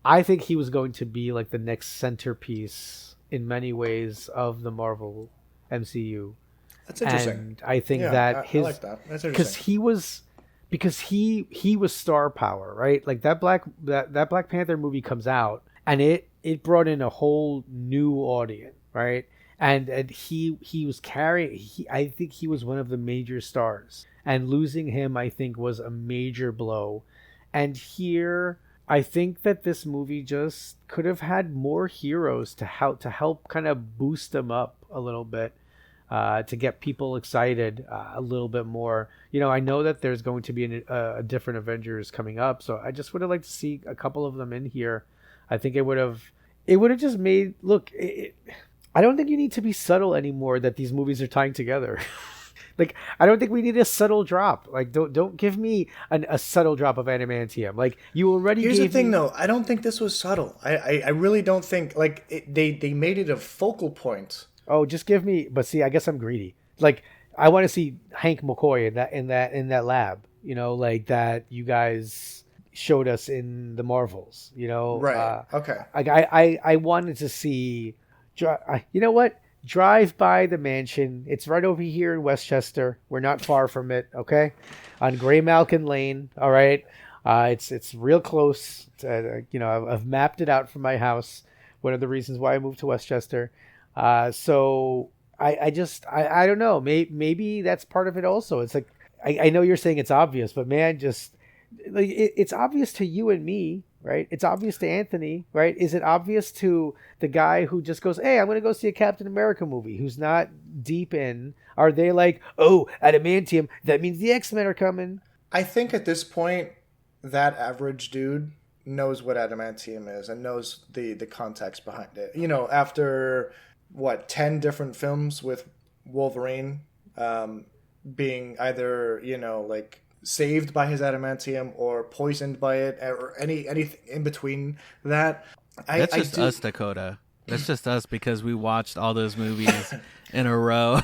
I think he was going to be like the next centerpiece in many ways of the Marvel MCU. That's interesting. And I think I like that. That's interesting. Because he was star power, right? Like that Black Panther movie comes out and it it brought in a whole new audience, right? And he was carrying. I think he was one of the major stars, and losing him, I think, was a major blow. And here, I think that this movie just could have had more heroes to help kind of boost them up a little bit, to get people excited a little bit more. I know that there's going to be a different Avengers coming up, so I just would have liked to see a couple of them in here. I think it would have just made look. I don't think you need to be subtle anymore that these movies are tying together. Like, I don't think we need a subtle drop. Like, don't give me a subtle drop of adamantium. Like, you already. Here's the thing, though. I don't think this was subtle. I really don't think they made it a focal point. Oh, just give me. But see, I guess I'm greedy. Like, I want to see Hank McCoy in that lab. Like that you guys showed us in the Marvels. Right. Okay. I wanted to see. You know what? Drive by the mansion. It's right over here in Westchester. We're not far from it. Okay, on Gray Malkin Lane. All right. It's real close. I've mapped it out from my house. One of the reasons why I moved to Westchester. So I don't know. Maybe that's part of it also. It's like I know you're saying it's obvious, but man, just like it's obvious to you and me. Right? It's obvious to Anthony, right? Is it obvious to the guy who just goes, hey, I'm going to go see a Captain America movie, who's not deep in? Are they like, oh, adamantium, that means the X-Men are coming? I think at this point, that average dude knows what adamantium is and knows the context behind it. After, 10 different films with Wolverine being either, saved by his adamantium or poisoned by it, or anything in between that. That's just us, Dakota. That's just us because we watched all those movies in a row.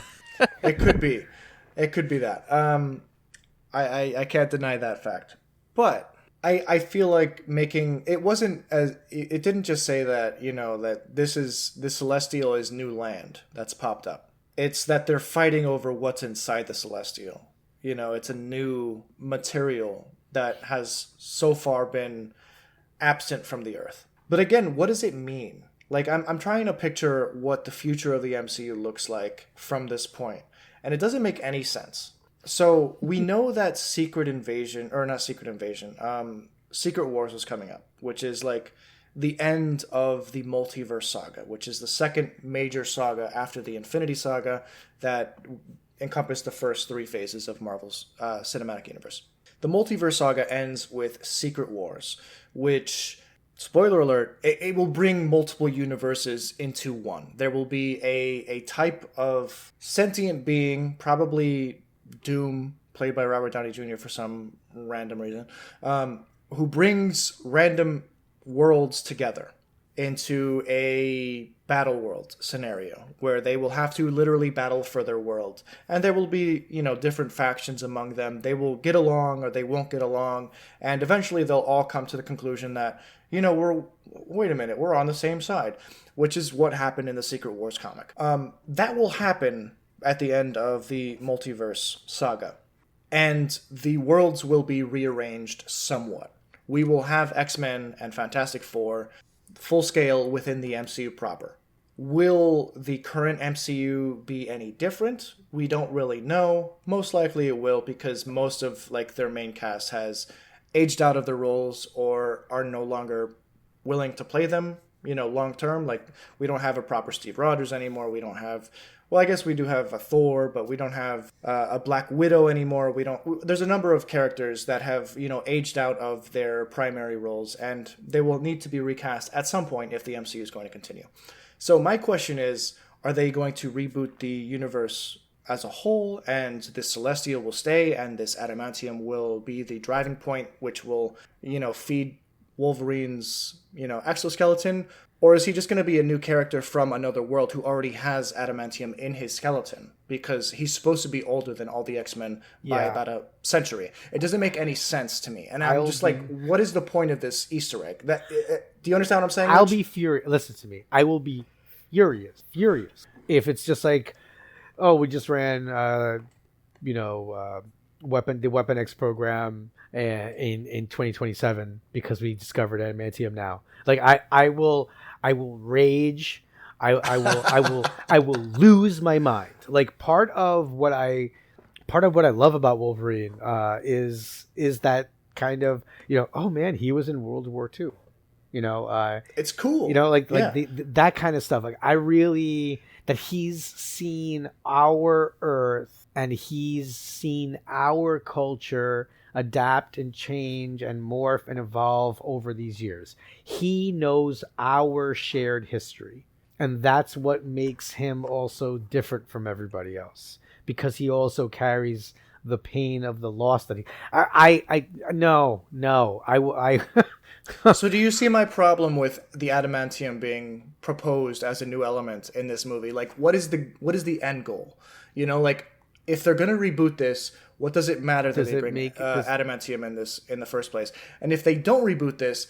It could be that. I can't deny that fact. But I feel like it didn't just say that, that the Celestial is new land that's popped up. It's that they're fighting over what's inside the Celestial. It's a new material that has so far been absent from the Earth. But again, what does it mean? Like, I'm trying to picture what the future of the MCU looks like from this point, and it doesn't make any sense. So we know that Secret Wars was coming up, which is like the end of the multiverse saga, which is the second major saga after the Infinity Saga that encompassed the first 3 phases of Marvel's cinematic universe. The multiverse saga ends with Secret Wars, which, spoiler alert, it will bring multiple universes into one. There will be a type of sentient being, probably Doom, played by Robert Downey Jr. for some random reason, who brings random worlds together into a battle world scenario where they will have to literally battle for their world, and there will be different factions among them. They will get along or they won't get along, and eventually they'll all come to the conclusion that we're on the same side, which is what happened in the Secret Wars comic. That will happen at the end of the multiverse saga, and the worlds will be rearranged somewhat. We will have X-Men and Fantastic Four full scale within the MCU proper. Will the current MCU be any different? We don't really know. Most likely it will, because most of their main cast has aged out of their roles or are no longer willing to play them, long term. Like, we don't have a proper Steve Rogers anymore. We don't have, I guess we do have a Thor, but we don't have a Black Widow anymore. There's a number of characters that have, aged out of their primary roles, and they will need to be recast at some point if the MCU is going to continue. So my question is, are they going to reboot the universe as a whole, and this Celestial will stay, and this adamantium will be the driving point, which will, feed Wolverine's, exoskeleton? Or is he just going to be a new character from another world who already has adamantium in his skeleton? Because he's supposed to be older than all the X-Men by about a century. It doesn't make any sense to me. And I'm just what is the point of this Easter egg? Do you understand what I'm saying? I'll be furious. Listen to me. I will be furious. If it's just like, oh, we just ran, the Weapon X program in 2027 because we discovered adamantium now. Like I will rage. I will lose my mind. Like part of what I love about Wolverine is that kind of, oh man, he was in World War II. It's cool. That kind of stuff. Like I really, that he's seen our Earth and he's seen our culture adapt and change and morph and evolve over these years. He knows our shared history. And that's what makes him also different from everybody else, because he also carries the pain of the loss that So do you see my problem with the adamantium being proposed as a new element in this movie? Like, what is the end goal? Like, if they're going to reboot this, what does it matter that they bring adamantium in the first place? And if they don't reboot this,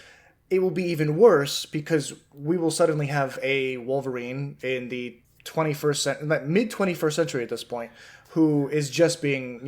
it will be even worse, because we will suddenly have a Wolverine in the mid 21st century at this point, who is just being,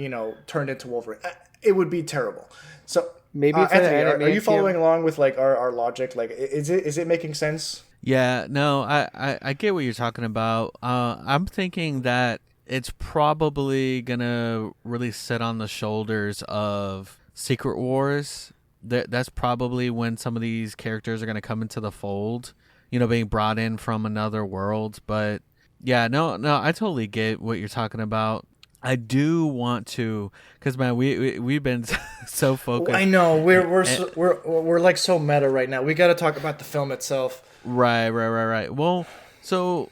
turned into Wolverine. It would be terrible. So maybe Anthony, are you following along with like our logic? Like, is it making sense? Yeah, no, I get what you're talking about. I'm thinking that it's probably gonna really sit on the shoulders of Secret Wars. That's probably when some of these characters are gonna come into the fold, being brought in from another world. But yeah, no, I totally get what you're talking about. I do want to, because man, we've been so focused. I know we're like so meta right now. We got to talk about the film itself. Right. Well, so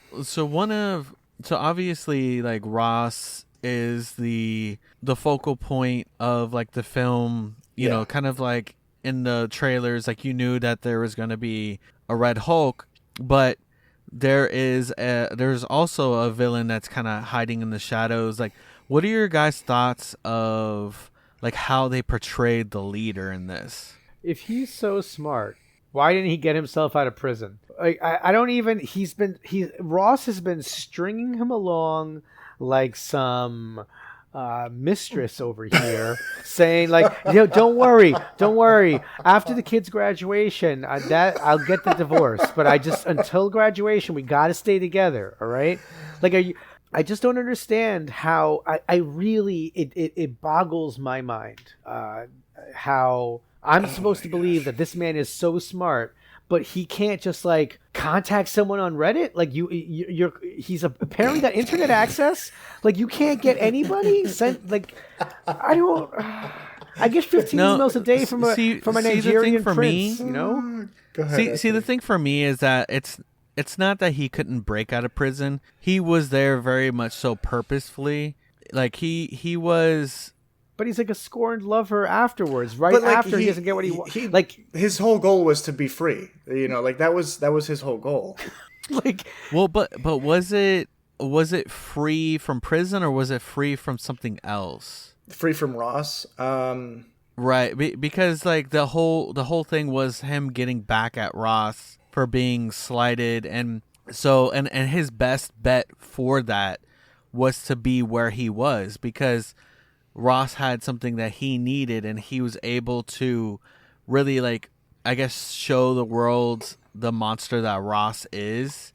obviously, like, Ross is the focal point of like the film. You know, kind of like in the trailers, like you knew that there was going to be a Red Hulk, but there's also a villain that's kind of hiding in the shadows. Like, what are your guys' thoughts of like how they portrayed the leader in this? If he's so smart, why didn't he get himself out of prison? Like, I don't even. Ross has been stringing him along like some mistress over here, saying like, don't worry. After the kid's graduation, I'll get the divorce. But until graduation, we got to stay together. All right? Like, I just don't understand how I really it boggles my mind how I'm supposed to believe that this man is so smart, but he can't just like contact someone on Reddit. Like he's apparently got internet access. Like you can't get anybody sent. Like I get 15 emails a day from a Nigerian prince. Go ahead. See, the thing for me is that it's not that he couldn't break out of prison. He was there very much so purposefully. Like he was. But he's like a scorned lover afterwards, right? But after he doesn't get what he wants. Like his whole goal was to be free. Like that was his whole goal. Like, well, but was it free from prison or was it free from something else? Free from Ross. Right, because like the whole thing was him getting back at Ross for being slighted, and so and his best bet for that was to be where he was, because Ross had something that he needed, and he was able to really, like, I guess, show the world the monster that Ross is.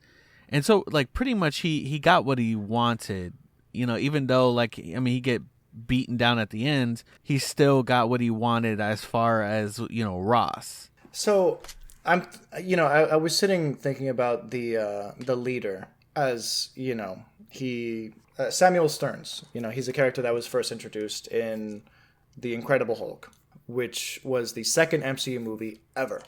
And so, like, pretty much he got what he wanted, even though, like, I mean, he get beaten down at the end, he still got what he wanted as far as, Ross. So I was sitting thinking about the leader as, he... Samuel Stearns, he's a character that was first introduced in The Incredible Hulk, which was the second MCU movie ever,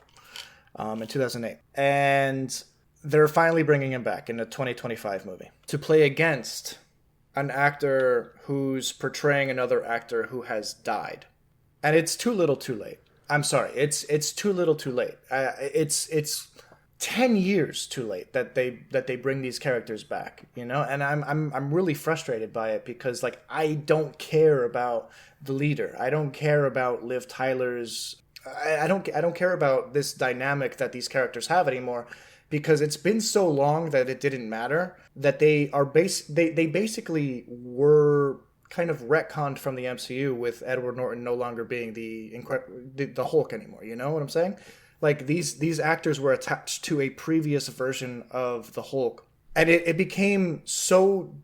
in 2008. And they're finally bringing him back in a 2025 movie to play against an actor who's portraying another actor who has died. And it's too little too late. I'm sorry, it's too little too late. It's 10 years too late that they bring these characters back, and I'm really frustrated by it, because like I don't care about the leader. I don't care about Liv Tyler's I don't care about this dynamic that these characters have anymore, because it's been so long that it didn't matter, that they basically were kind of retconned from the MCU with Edward Norton no longer being the Hulk anymore. You know what I'm saying? Like these actors were attached to a previous version of the Hulk, and it became so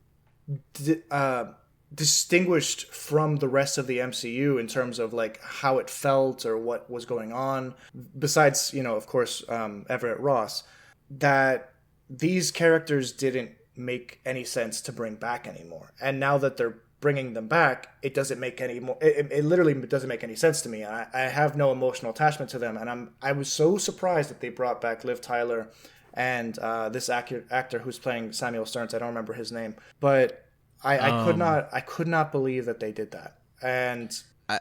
distinguished from the rest of the MCU in terms of like how it felt or what was going on. Besides, of course, Everett Ross, that these characters didn't make any sense to bring back anymore. And now that they're bringing them back, it doesn't make any more. It literally doesn't make any sense to me. I have no emotional attachment to them, and I was so surprised that they brought back Liv Tyler and this actor who's playing Samuel Stearns. I don't remember his name, but I could not believe that they did that. And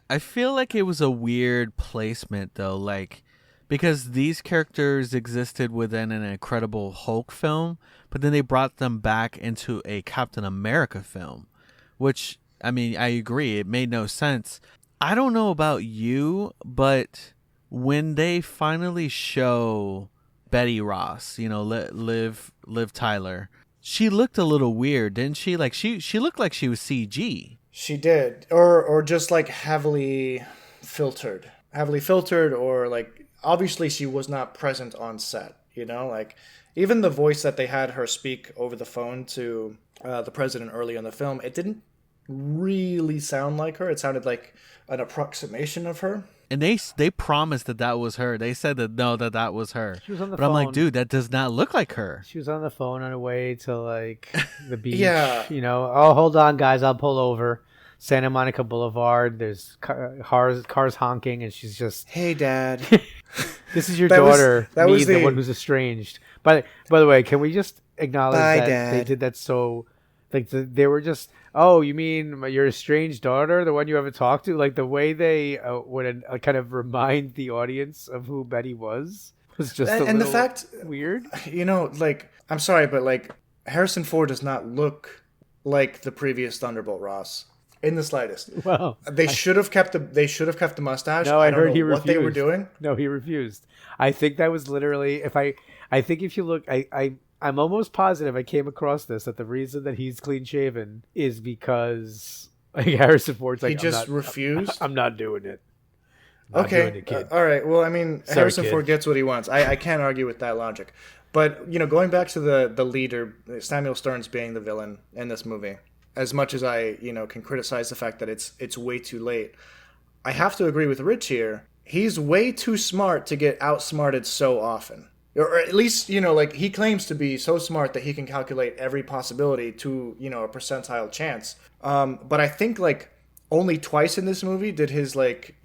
I feel like it was a weird placement though, like because these characters existed within an Incredible Hulk film, but then they brought them back into a Captain America film. Which, I mean, I agree. It made no sense. I don't know about you, but when they finally show Betty Ross, Liv Tyler, she looked a little weird, didn't she? Like, she looked like she was CG. She did. Or just, like, heavily filtered. Or, like, obviously she was not present on set, Like, even the voice that they had her speak over the phone to the president early in the film, it didn't really sound like her. It sounded like an approximation of her. And they promised that was her. They said that was her. She was on the phone. I'm like, dude, that does not look like her. She was on the phone on her way to like the beach. Yeah. Oh, hold on, guys, I'll pull over. Santa Monica Boulevard. There's cars honking, and she's just, hey, Dad. This is your daughter. That was the one who's estranged. By the way, can we just acknowledge that Dad. They did that so, like they were just, oh, you mean your estranged daughter, the one you haven't talked to? Like the way they would kind of remind the audience of who Betty was just and the fact weird. Like, I'm sorry, but like Harrison Ford does not look like the previous Thunderbolt Ross in the slightest. Well, they should have kept the mustache. No, I heard he refused. What they were doing. No, he refused. I think that was literally I think if you look, I'm almost positive I came across this, that the reason that he's clean shaven is because like Harrison Ford's like, he just refused. I'm not doing it. Okay. All right. Well, I mean, Sorry, Harrison kid. Ford gets what he wants. I can't argue with that logic. But, going back to the leader, Samuel Stearns being the villain in this movie, as much as I, can criticize the fact that it's way too late, I have to agree with Rich here. He's way too smart to get outsmarted so often. Or at least, like, he claims to be so smart that he can calculate every possibility to, a percentile chance. But I think, like, only twice in this movie did his, like,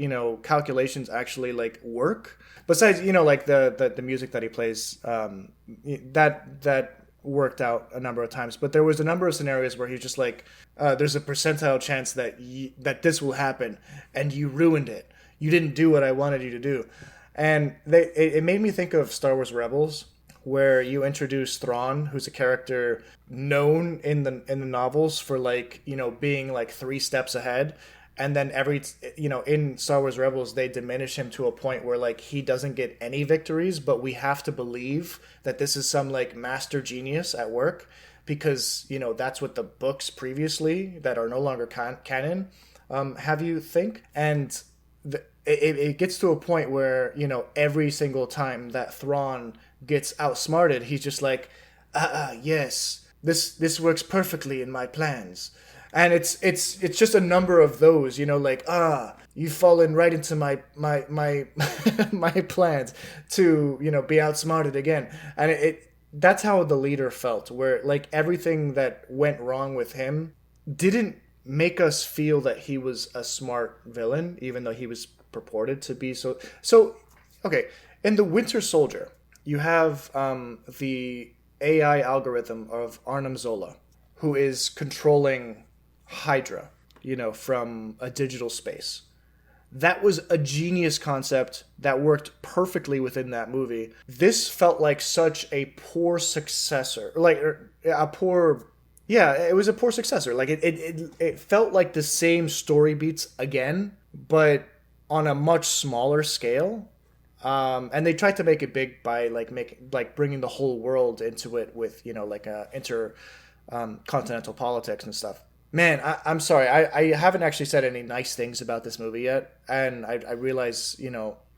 calculations actually, like, work. Besides, like, the music that he plays, that worked out a number of times. But there was a number of scenarios where he's just like, there's a percentile chance that that this will happen, and you ruined it. You didn't do what I wanted you to do. And it made me think of Star Wars Rebels, where you introduce Thrawn, who's a character known in the novels for like, being like 3 steps ahead. And then in Star Wars Rebels, they diminish him to a point where like he doesn't get any victories, but we have to believe that this is some like master genius at work because, that's what the books previously that are no longer canon have you think. And it gets to a point where, every single time that Thrawn gets outsmarted, he's just like, yes, this works perfectly in my plans. And it's just a number of those, like, you've fallen right into my my plans to, be outsmarted again. And that's how the leader felt, where like everything that went wrong with him didn't make us feel that he was a smart villain, even though he was purported to be so. Okay, in The Winter Soldier, you have the AI algorithm of Arnim Zola, who is controlling Hydra, from a digital space. That was a genius concept that worked perfectly within that movie. This felt like such a poor successor, it was a poor successor. Like it felt like the same story beats again, but on a much smaller scale. And they tried to make it big by bringing the whole world into it with, continental politics and stuff. Man, I'm sorry. I haven't actually said any nice things about this movie yet. And I realize,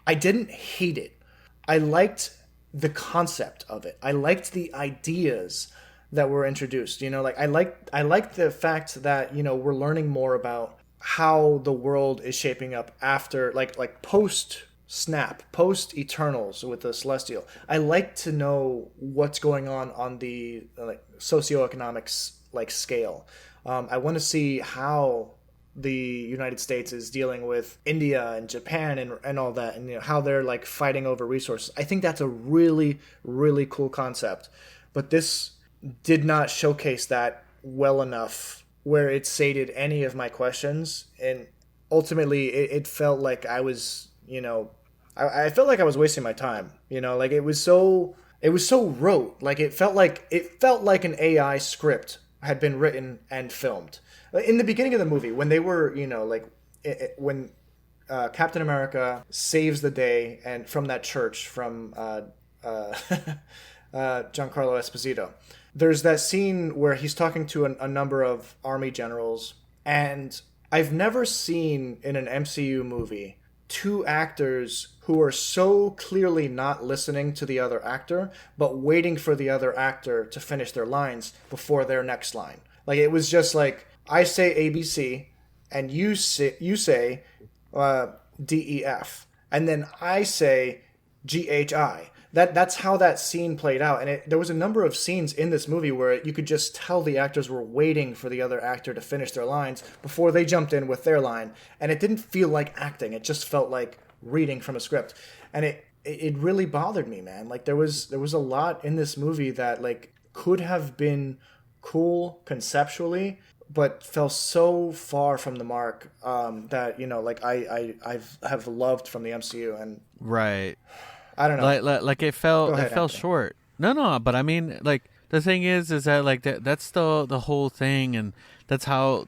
I didn't hate it. I liked the concept of it. I liked the ideas that were introduced. Like I liked the fact that, we're learning more about how the world is shaping up after, like post Snap, post Eternals with the Celestial. I like to know what's going on the like socioeconomics like scale. I want to see how the United States is dealing with India and Japan and all that, and how they're like fighting over resources. I think that's a really, really cool concept, but this did not showcase that well enough where it sated any of my questions, and ultimately it felt like I was, I felt like I was wasting my time. Like it was so rote. Like it felt like an AI script had been written and filmed. In the beginning of the movie, when they were, when Captain America saves the day and from that church from Giancarlo Esposito, there's that scene where he's talking to a number of army generals, and I've never seen in an MCU movie two actors who are so clearly not listening to the other actor, but waiting for the other actor to finish their lines before their next line. Like it was just like, I say ABC, and you say DEF, and then I say GHI. That's how that scene played out, and there was a number of scenes in this movie where you could just tell the actors were waiting for the other actor to finish their lines before they jumped in with their line, and it didn't feel like acting. It just felt like reading from a script, and it really bothered me, man. Like there was a lot in this movie that like could have been cool conceptually, but fell so far from the mark that like I have loved from the MCU, and right. I don't know. Like it fell Anthony. short. No, but I mean, like the thing is that like that's the whole thing, and that's how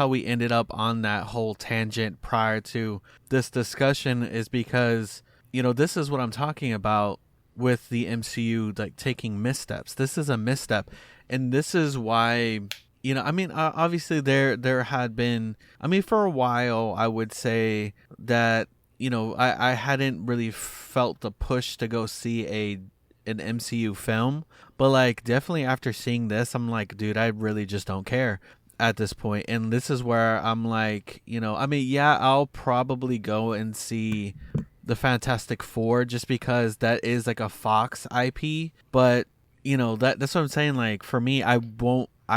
we ended up on that whole tangent prior to this discussion, is because this is what I'm talking about with the MCU like taking missteps. This is a misstep, and this is why I mean, obviously there had been, I mean, for a while I would say that I hadn't really felt the push to go see an MCU film, but like definitely after seeing this, I'm like, dude, I really just don't care at this point. And this is where I'm like, I mean, yeah, I'll probably go and see the Fantastic Four just because that is like a Fox IP, but that's what I'm saying. Like for me, I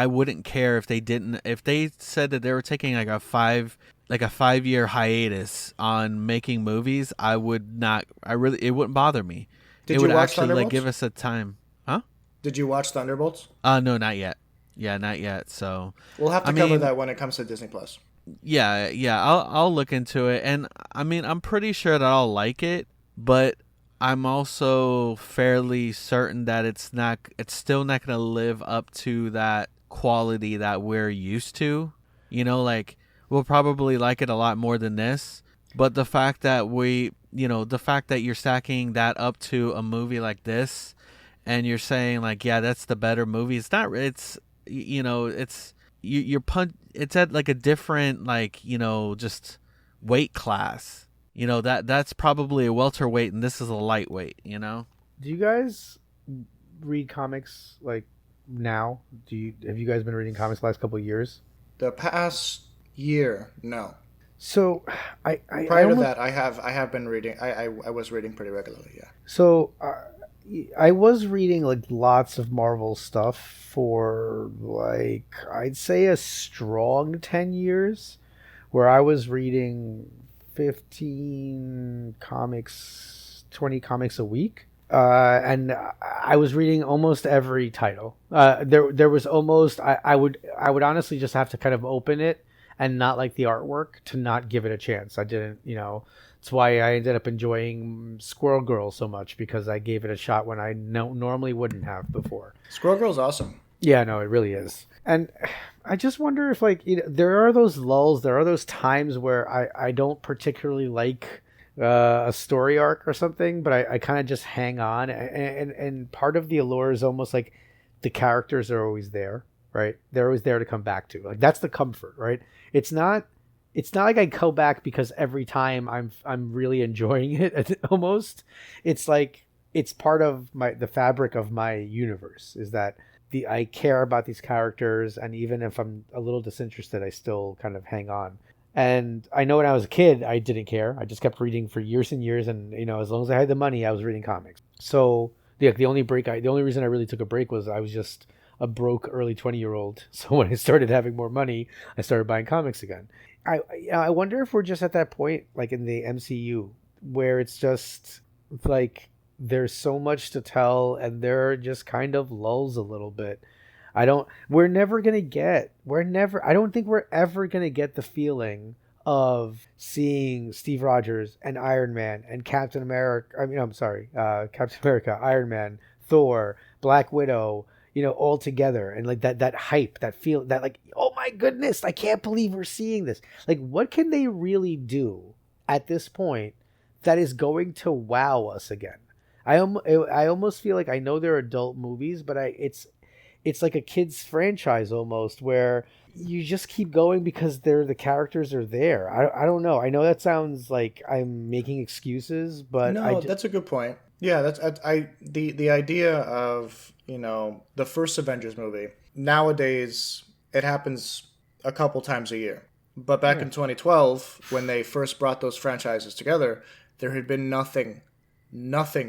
wouldn't care if they said that they were taking like a 5-year hiatus on making movies. It wouldn't bother me. Did it you would watch actually Thunderbolts? like give us a time. Huh? Did you watch Thunderbolts? No, not yet. Yeah, not yet. So We'll have to cover that when it comes to Disney Plus. Yeah. I'll look into it, and I mean, I'm pretty sure that I'll like it, but I'm also fairly certain that it's still not going to live up to that quality that we're used to. Like we'll probably like it a lot more than this, but the fact that you're stacking that up to a movie like this, and you're saying like, yeah, that's the better movie. It's not. It's it's at like a different just weight class. That's probably a welterweight, and this is a lightweight. Do you guys read comics like now? Have you guys been reading comics the last couple of years? The past year, no. So prior to that, I have been reading. I was reading pretty regularly. Yeah. So I was reading like lots of Marvel stuff for like I'd say a strong 10 years, where I was reading 15 comics, 20 comics a week. And I was reading almost every title. There was almost I would honestly just have to kind of open it and not like the artwork to not give it a chance. I didn't, That's why I ended up enjoying Squirrel Girl so much, because I gave it a shot when I normally wouldn't have before. Squirrel Girl's awesome. Yeah, no, it really is. And I just wonder if there are those lulls, there are those times where I don't particularly like a story arc or something, but I kind of just hang on, and part of the allure is almost like the characters are always there. right? They're always there to come back to. Like that's the comfort, right? It's not like I go back because every time I'm really enjoying it almost. It's like it's part of the fabric of my universe is that I care about these characters, and even if I'm a little disinterested, I still kind of hang on. And I know when I was a kid, I didn't care. I just kept reading for years and years, and as long as I had the money, I was reading comics. So the only reason I really took a break was I was just a broke early 20-year-old. So when I started having more money, I started buying comics again. I wonder if we're just at that point, like in the MCU, where it's just like there's so much to tell, and there just kind of lulls a little bit. I don't think we're ever gonna get the feeling of seeing Steve Rogers and Iron Man and Captain America. Captain America, Iron Man, Thor, Black Widow, all together, and like that hype, that feel, that like, oh my goodness, I can't believe we're seeing this. Like, what can they really do at this point that is going to wow us again? I almost feel like I know they're adult movies, but it's like a kid's franchise almost, where you just keep going because the characters are there. I don't know. I know that sounds like I'm making excuses, but no, that's a good point. Yeah, the idea of the first Avengers movie. Nowadays, it happens a couple times a year, but back in 2012, when they first brought those franchises together, there had been nothing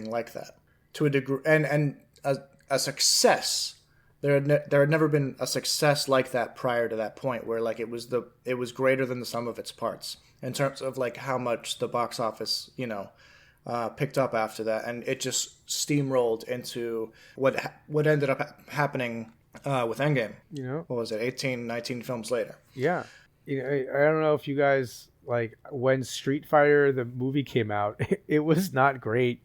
like that to a degree, and a success. There had never been a success like that prior to that point, where like it was greater than the sum of its parts in terms of like how much the box office picked up after that, and it just steamrolled into what ended up happening with Endgame. What was it, 18, 19 films later? Yeah, I don't know if you guys like when Street Fighter the movie came out, it was not great,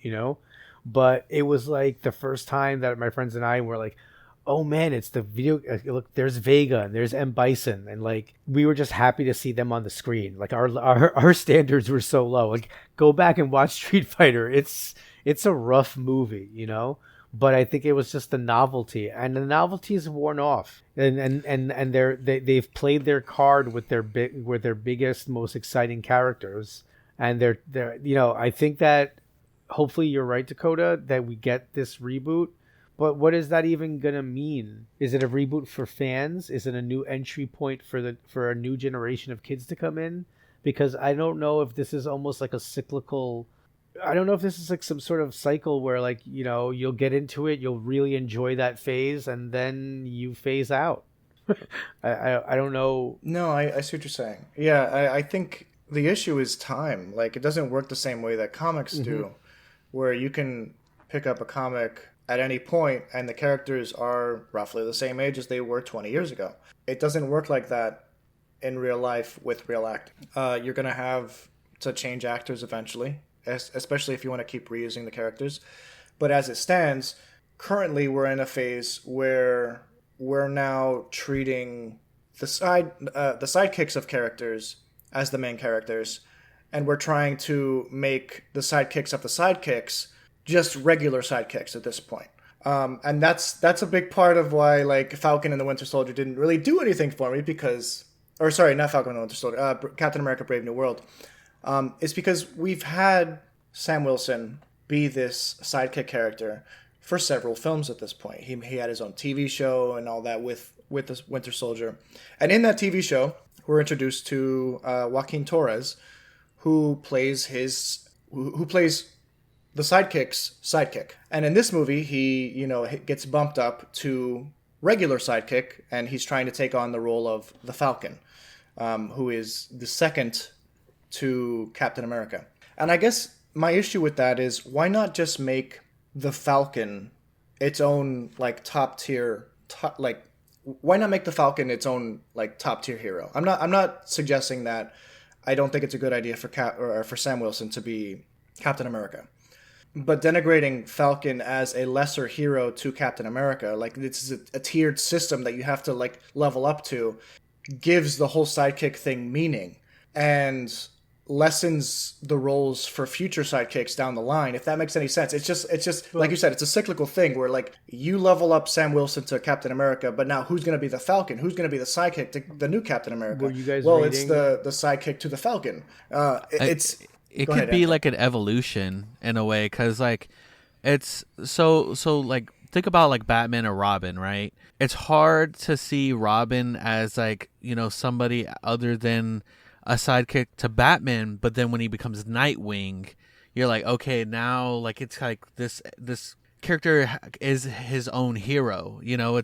but it was like the first time that my friends and I were like, oh man, it's the video. Look, there's Vega and there's M. Bison, and like we were just happy to see them on the screen. Like our standards were so low. Like, go back and watch Street Fighter. It's a rough movie, But I think it was just the novelty, and the novelty is worn off. And they've played their card with their biggest, most exciting characters, and they're I think that hopefully you're right, Dakota, that we get this reboot. But what is that even gonna mean? Is it a reboot for fans? Is it a new entry point for a new generation of kids to come in? Because I don't know if this is almost like a cyclical. I don't know if this is like some sort of cycle where like you'll get into it, you'll really enjoy that phase, and then you phase out. I don't know. No, I see what you're saying. Yeah, I think the issue is time. Like, it doesn't work the same way that comics do, where you can pick up a comic at any point, and the characters are roughly the same age as they were 20 years ago. It doesn't work like that in real life with real acting. You're going to have to change actors eventually, especially if you want to keep reusing the characters. But as it stands, currently we're in a phase where we're now treating the sidekicks of characters as the main characters, and we're trying to make the sidekicks of the sidekicks just regular sidekicks at this point. And that's a big part of why like Falcon and the Winter Soldier didn't really do anything for me not Falcon and the Winter Soldier, Captain America Brave New World. It's because we've had Sam Wilson be this sidekick character for several films at this point. He had his own TV show and all that with the Winter Soldier. And in that TV show, we're introduced to Joaquin Torres, who plays the sidekick's sidekick. And in this movie, he gets bumped up to regular sidekick, and he's trying to take on the role of the Falcon, who is the second to Captain America. And I guess my issue with that is, why not just make the Falcon its own like top tier why not make the Falcon its own like top tier hero? I'm not suggesting that. I don't think it's a good idea for Sam Wilson to be Captain America. But denigrating Falcon as a lesser hero to Captain America, like this is a tiered system that you have to like level up to, gives the whole sidekick thing meaning. And lessens the roles for future sidekicks down the line, if that makes any sense. It's just like you said, it's a cyclical thing where like you level up Sam Wilson to Captain America, but now who's going to be the Falcon? Who's going to be the sidekick to the new Captain America? Were you guys it's the sidekick to the Falcon. It could be like an evolution in a way, because like it's so like think about like Batman or Robin, right? It's hard to see Robin as like, you know, somebody other than a sidekick to Batman, but then when he becomes Nightwing, you're like, okay, now like it's like this character is his own hero, you know.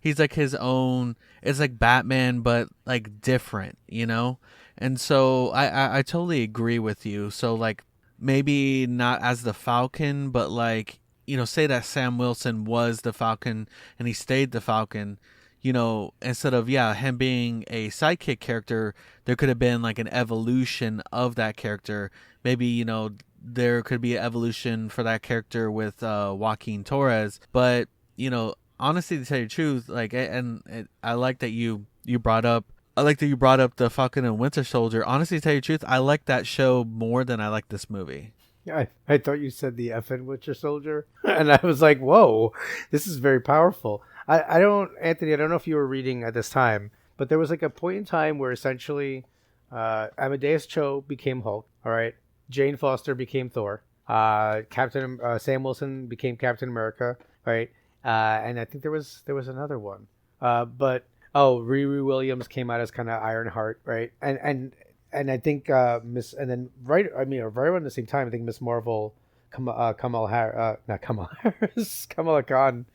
He's like his own. It's like Batman, but like different, you know. And so I totally agree with you. So like maybe not as the Falcon, but like, you know, say that Sam Wilson was the Falcon and he stayed the Falcon. You know, instead of him being a sidekick character, there could have been like an evolution of that character. Maybe, you know, there could be an evolution for that character with Joaquin Torres. But, you know, honestly, to tell you the truth, like, I like that you brought up. I like that you brought up the Falcon and Winter Soldier. Honestly, to tell you the truth, I like that show more than I like this movie. Yeah, I thought you said the FN Winter Soldier, and I was like, whoa, this is very powerful. Anthony, I don't know if you were reading at this time, but there was like a point in time where essentially Amadeus Cho became Hulk, all right? Jane Foster became Thor. Sam Wilson became Captain America, right? And I think there was another one. Riri Williams came out as kind of Ironheart, right? And I think right around the same time, I think Miss Marvel, Kamala Khan.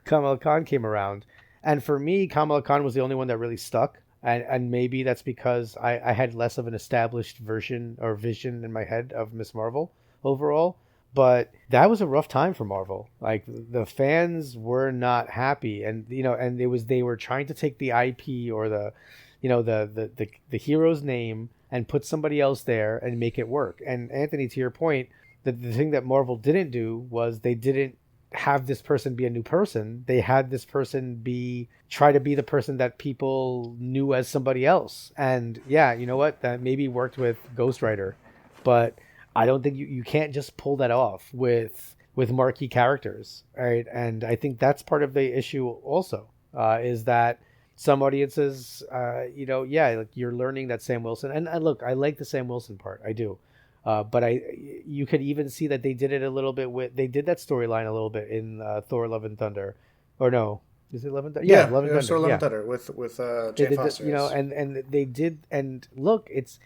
Kamala Khan came around, and for me, Kamala Khan was the only one that really stuck, and maybe that's because I had less of an established version or vision in my head of Miss Marvel overall. But that was a rough time for Marvel. Like the fans were not happy, and you know, and they were trying to take the IP or the hero's name and put somebody else there and make it work. And Anthony, to your point, the thing that Marvel didn't do was they didn't have this person be a new person. They had this person try to be the person that people knew as somebody else. And yeah, you know what? That maybe worked with Ghost Rider, but I don't think you can't just pull that off with marquee characters, right? And I think that's part of the issue also, is that some audiences, like you're learning that Sam Wilson, and look, I like the Sam Wilson part, I do. But you could even see that they did it a little bit they did that storyline a little bit in Thor: Love and Thunder, or no, is it Love and Thunder? Yeah, Love and Thunder. Thor: Love and Thunder with Jane Foster. You know, and they did, and look, it's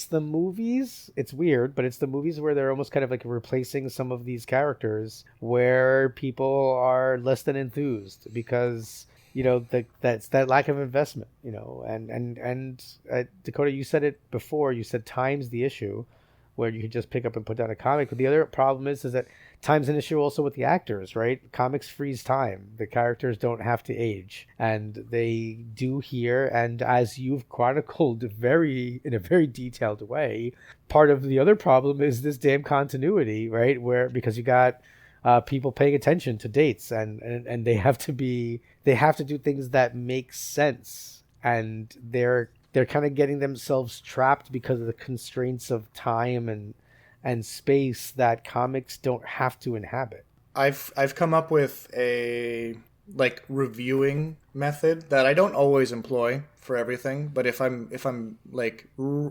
the movies. It's weird, but it's the movies where they're almost kind of like replacing some of these characters where people are less than enthused because, you know, that's that lack of investment. You know, and Dakota, you said it before. You said time's the issue, where you can just pick up and put down a comic. But the other problem is that time's an issue also with the actors, right? Comics freeze time. The characters don't have to age, and they do here. And as you've chronicled in a very detailed way, part of the other problem is this damn continuity, right? Because you got people paying attention to dates, and they have to do things that make sense, and they're kind of getting themselves trapped because of the constraints of time and space that comics don't have to inhabit. I've come up with a reviewing method that I don't always employ for everything, but if I'm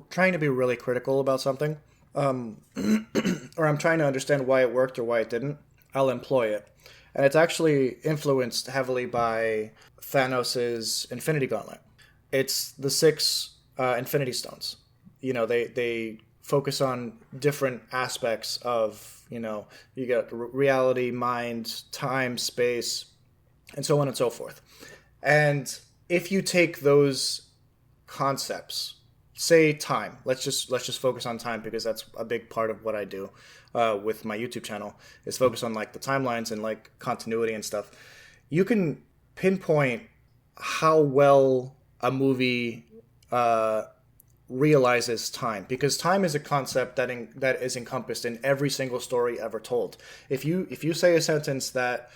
trying to be really critical about something, or I'm trying to understand why it worked or why it didn't, I'll employ it. And it's actually influenced heavily by Thanos' Infinity Gauntlet. It's the 6 Infinity Stones. You know, they focus on different aspects of, you know, you got reality, mind, time, space, and so on and so forth. And if you take those concepts, say time, let's just focus on time because that's a big part of what I do with my YouTube channel, is focus on like the timelines and like continuity and stuff. You can pinpoint how well a movie realizes time, because time is a concept that is encompassed in every single story ever told. If you say a sentence that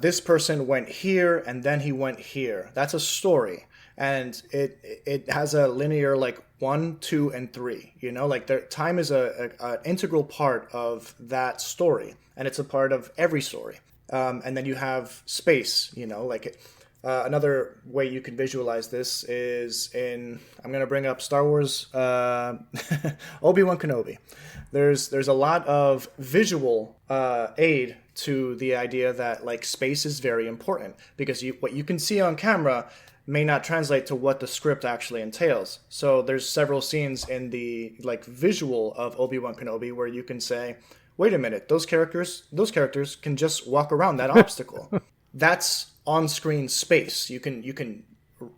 this person went here and then he went here, that's a story. and it has a linear like 1, 2, and 3. You know, like time is an integral part of that story, and it's a part of every story. And then you have space. You know, like another way you can visualize this is I'm going to bring up Star Wars Obi-Wan Kenobi. There's a lot of visual aid to the idea that like space is very important, because what you can see on camera may not translate to what the script actually entails. So there's several scenes in the like visual of Obi-Wan Kenobi where you can say, wait a minute, those characters can just walk around that obstacle. That's on-screen space. You can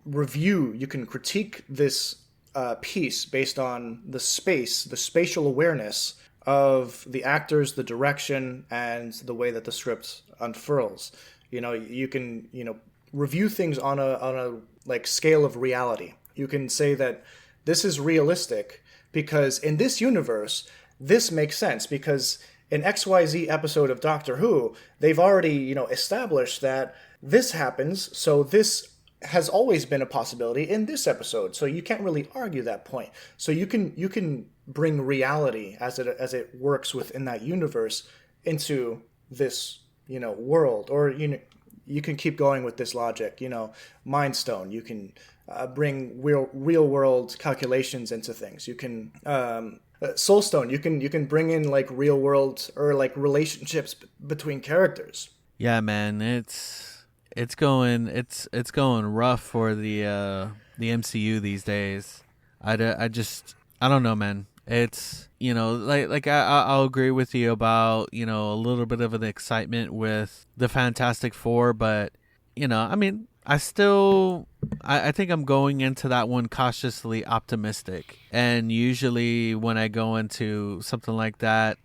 review, you can critique this piece based on the spatial awareness of the actors, the direction, and the way that the script unfurls. You know, you can, review things on a like scale of reality. You can say that this is realistic because in this universe, this makes sense because in XYZ episode of Doctor Who, they've already, established that this happens, so this has always been a possibility in this episode. So you can't really argue that point. So you can bring reality as it works within that universe into this, world, or you can keep going with this logic. Mind Stone. You can bring real world calculations into things. You can Soul Stone. You can bring in like real world or like relationships between characters. Yeah, man, it's going rough for the MCU these days. I don't know, man. It's I'll agree with you about a little bit of an excitement with the Fantastic Four, but I think I'm going into that one cautiously optimistic. And usually when I go into something like that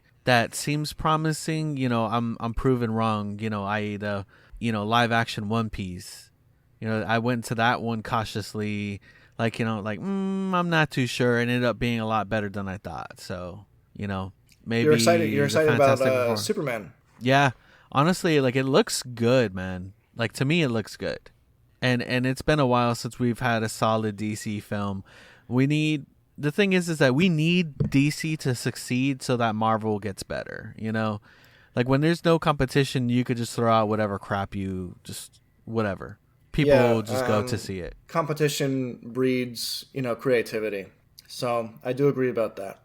seems promising, I'm proven wrong. I.e. the live action One Piece. I went to that one cautiously, I'm not too sure, and ended up being a lot better than I thought. So, maybe you're excited about Superman. Yeah, honestly, it looks good, man. To me, it looks good, and it's been a while since we've had a solid DC film. The thing is that we need DC to succeed so that Marvel gets better. When there's no competition, you could just throw out whatever crap whatever. People just go to see it. Competition breeds, creativity. So I do agree about that.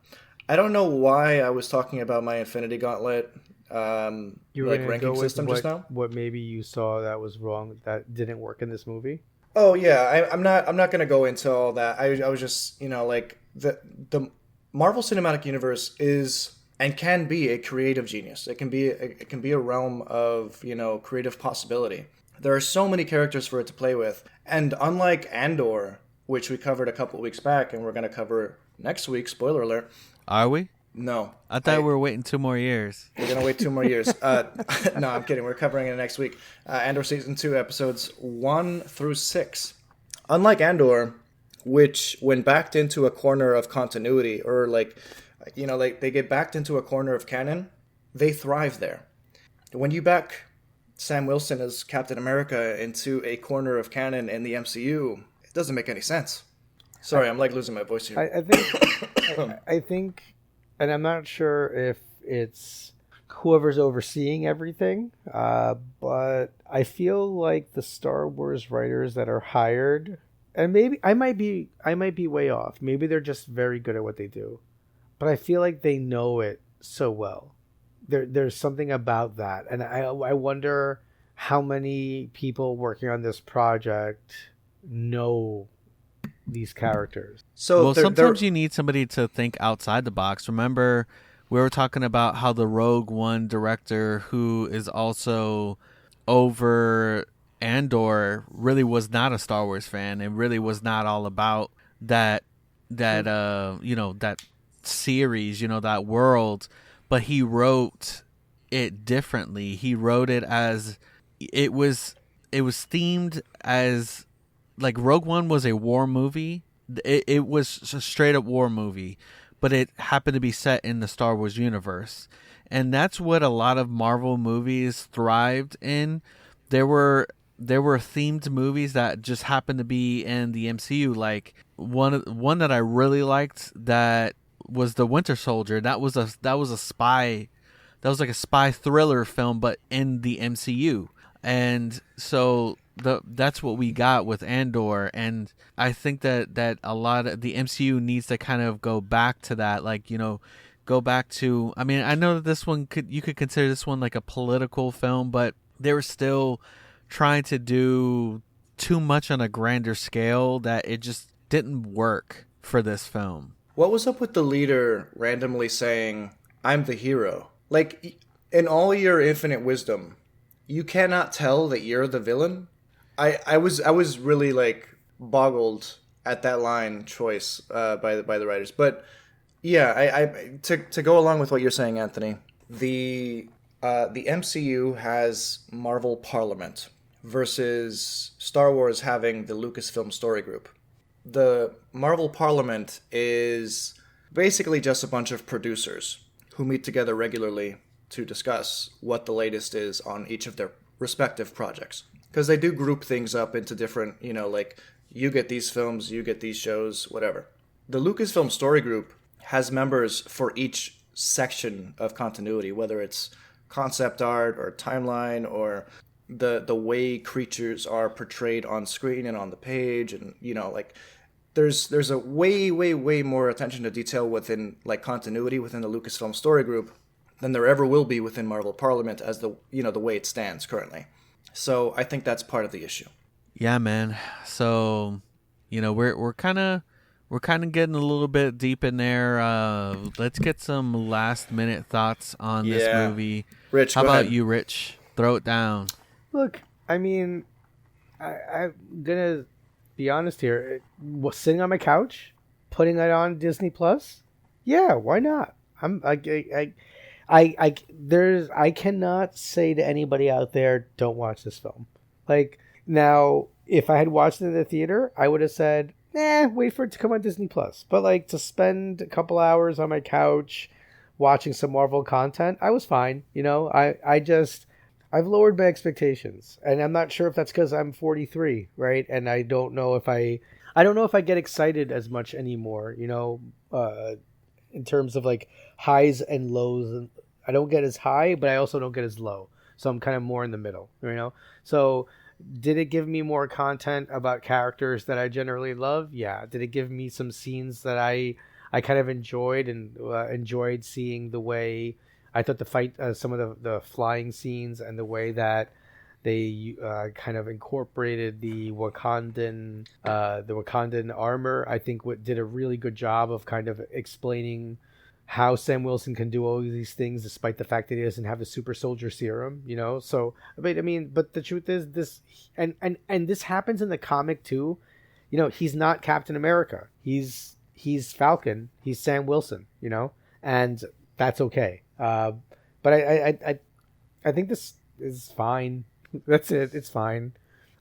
I don't know why I was talking about my Infinity Gauntlet you were ranking system just now. What maybe you saw that was wrong that didn't work in this movie? Oh yeah, I'm not going to go into all that. I was just the Marvel Cinematic Universe is and can be a creative genius. It can be a realm of creative possibility. There are so many characters for it to play with. And unlike Andor, which we covered a couple of weeks back and we're going to cover next week, spoiler alert. Are we? No. I thought we were waiting 2 more years. We're going to wait 2 more years. No, I'm kidding. We're covering it next week. Andor Season 2, episodes 1 through 6. Unlike Andor, which when backed into a corner of continuity, or they get backed into a corner of canon, they thrive there. When you back Sam Wilson as Captain America into a corner of canon in the MCU, it doesn't make any sense. Sorry, I'm losing my voice here. I think, and I'm not sure if it's whoever's overseeing everything, but I feel like the Star Wars writers that are hired, and maybe I might be way off. Maybe they're just very good at what they do, but I feel like they know it so well. There's something about that, and I wonder how many people working on this project know these characters. So sometimes you need somebody to think outside the box. Remember, we were talking about how the Rogue One director, who is also over Andor, really was not a Star Wars fan and really was not all about that series, that world. But he wrote it differently. He wrote it as it was themed as Rogue One was a war movie. It was a straight up war movie, but it happened to be set in the Star Wars universe. And that's what a lot of Marvel movies thrived in. There were there were themed movies that just happened to be in the MCU. Like one that I really liked that was The Winter Soldier. That was a spy. That was like a spy thriller film, but in the MCU. And so that's what we got with Andor. And I think that a lot of the MCU needs to kind of go back to that. Like, go back to, I mean, I know that you could consider this one like a political film, but they were still trying to do too much on a grander scale that it just didn't work for this film. What was up with the leader randomly saying, "I'm the hero"? Like, in all your infinite wisdom, you cannot tell that you're the villain. I was really like boggled at that line choice by the writers. But yeah, to go along with what you're saying, Anthony, the MCU has Marvel Parliament versus Star Wars having the Lucasfilm Story Group. The Marvel Parliament is basically just a bunch of producers who meet together regularly to discuss what the latest is on each of their respective projects. Because they do group things up into different, like, you get these films, you get these shows, whatever. The Lucasfilm Story Group has members for each section of continuity, whether it's concept art or timeline or the way creatures are portrayed on screen and on the page, and like there's a way more attention to detail within like continuity within the Lucasfilm Story Group than there ever will be within Marvel Parliament as the way it stands currently. So I think that's part of the issue. Yeah, man. So we're kind of getting a little bit deep in there. Let's get some last minute thoughts on this movie. Rich, how about ahead. you, Rich? Throw it down. Look, I mean, I'm gonna be honest here. Sitting on my couch, putting it on Disney Plus. Yeah, why not? I cannot say to anybody out there, don't watch this film. Like, now, if I had watched it in the theater, I would have said, wait for it to come on Disney Plus. But like, to spend a couple hours on my couch watching some Marvel content, I was fine. I've lowered my expectations, and I'm not sure if that's because I'm 43, right? And I don't know if I get excited as much anymore, in terms of like highs and lows. I don't get as high, but I also don't get as low. So I'm kind of more in the middle, So did it give me more content about characters that I generally love? Yeah. Did it give me some scenes that I kind of enjoyed and enjoyed seeing the way I thought the fight, some of the flying scenes and the way that they kind of incorporated the Wakandan armor, I think did a really good job of kind of explaining how Sam Wilson can do all these things despite the fact that he doesn't have the super soldier serum, So, but the truth is this, and this happens in the comic too. He's not Captain America. He's Falcon. He's Sam Wilson. And that's okay. But I think this is fine. That's it. It's fine.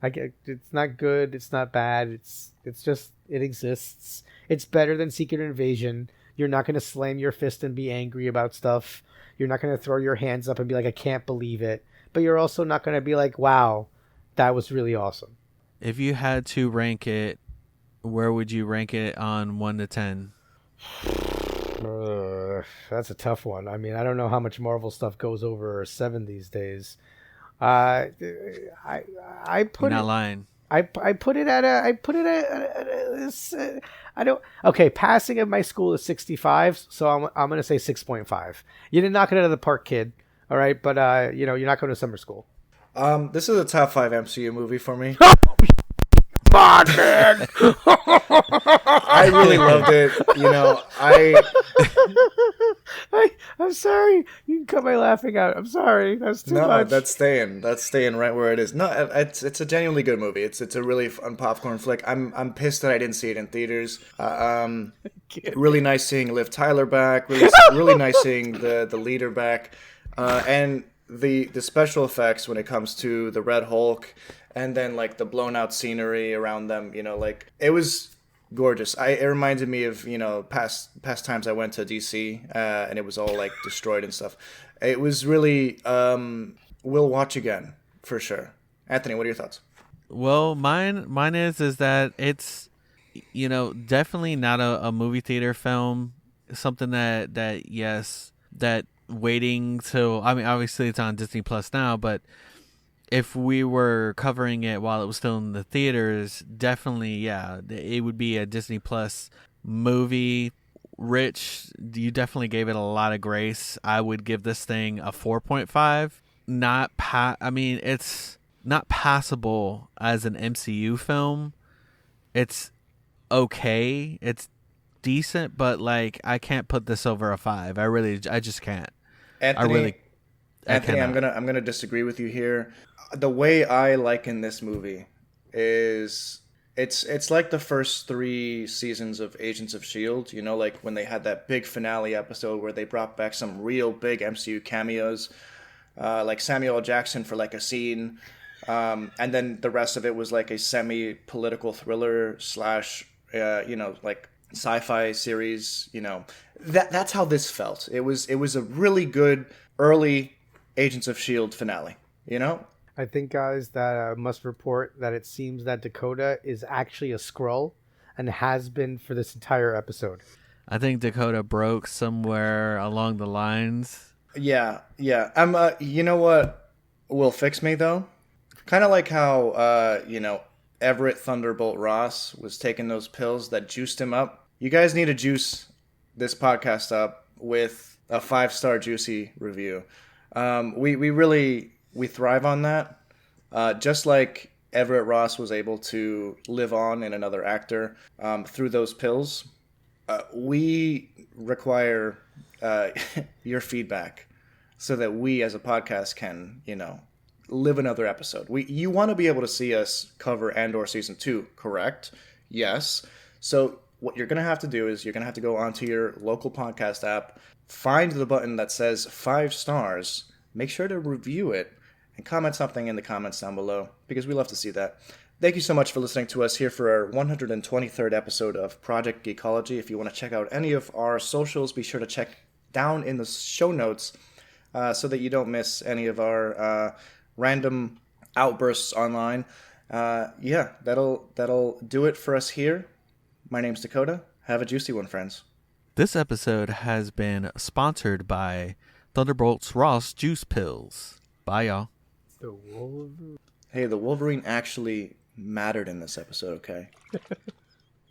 It's not good. It's not bad. It's just, it exists. It's better than Secret Invasion. You're not going to slam your fist and be angry about stuff. You're not going to throw your hands up and be like, I can't believe it. But you're also not going to be like, wow, that was really awesome. If you had to rank it, where would you rank it on 1 to 10? That's a tough one. I mean, I don't know how much Marvel stuff goes over a 7 these days. I put You're not it, lying. I put it at I don't. Okay, passing of my school is 65, so I'm gonna say 6.5. You didn't knock it out of the park, kid. All right, but you're not going to summer school. This is a top 5 MCU movie for me. Come on, man. I really loved it. I'm sorry. You can cut my laughing out. I'm sorry. That's too much. No, that's staying right where it is. No, it's a genuinely good movie. It's a really fun popcorn flick. I'm pissed that I didn't see it in theaters. Really nice seeing Liv Tyler back. Really nice seeing the leader back, and the special effects when it comes to the Red Hulk, and then like the blown out scenery around them. It was gorgeous. It reminded me of past times I went to DC, and it was all like destroyed and stuff. It was really we'll watch again for sure. Anthony, what are your thoughts? Well, mine is that it's, definitely not a movie theater film. Something that yes, that waiting till, I mean, obviously it's on Disney Plus now, but if we were covering it while it was still in the theaters, definitely, yeah, it would be a Disney Plus movie. Rich, you definitely gave it a lot of grace. I would give this thing a 4.5. I mean, it's not passable as an MCU film. It's okay. It's decent, but like I can't put this over a 5. I just can't. Anthony, I Anthony, cannot. I'm gonna disagree with you here. The way I liken this movie is it's like the first 3 seasons of Agents of Shield. You know, like when they had that big finale episode where they brought back some real big MCU cameos, like Samuel L. Jackson for like a scene, and then the rest of it was like a semi-political thriller slash, like sci-fi series. That's how this felt. It was a really good early Agents of Shield finale. I think, guys, that I must report that it seems that Dakota is actually a Skrull and has been for this entire episode. I think Dakota broke somewhere along the lines. Yeah. You know what will fix me though? Kind of like how Everett Thunderbolt Ross was taking those pills that juiced him up. You guys need to juice this podcast up with a 5-star juicy review. We thrive on that. Just like Everett Ross was able to live on in another actor through those pills, we require your feedback so that we as a podcast can, live another episode. You want to be able to see us cover Andor Season 2, correct? Yes. So what you're going to have to do is you're going to have to go onto your local podcast app, find the button that says 5 stars, make sure to review it, and comment something in the comments down below, because we love to see that. Thank you so much for listening to us here for our 123rd episode of Project Geekology. If you want to check out any of our socials, be sure to check down in the show notes so that you don't miss any of our random outbursts online. That'll do it for us here. My name's Dakota. Have a juicy one, friends. This episode has been sponsored by Thunderbolts Ross Juice Pills. Bye, y'all. The Wolverine. Hey, the Wolverine actually mattered in this episode, okay?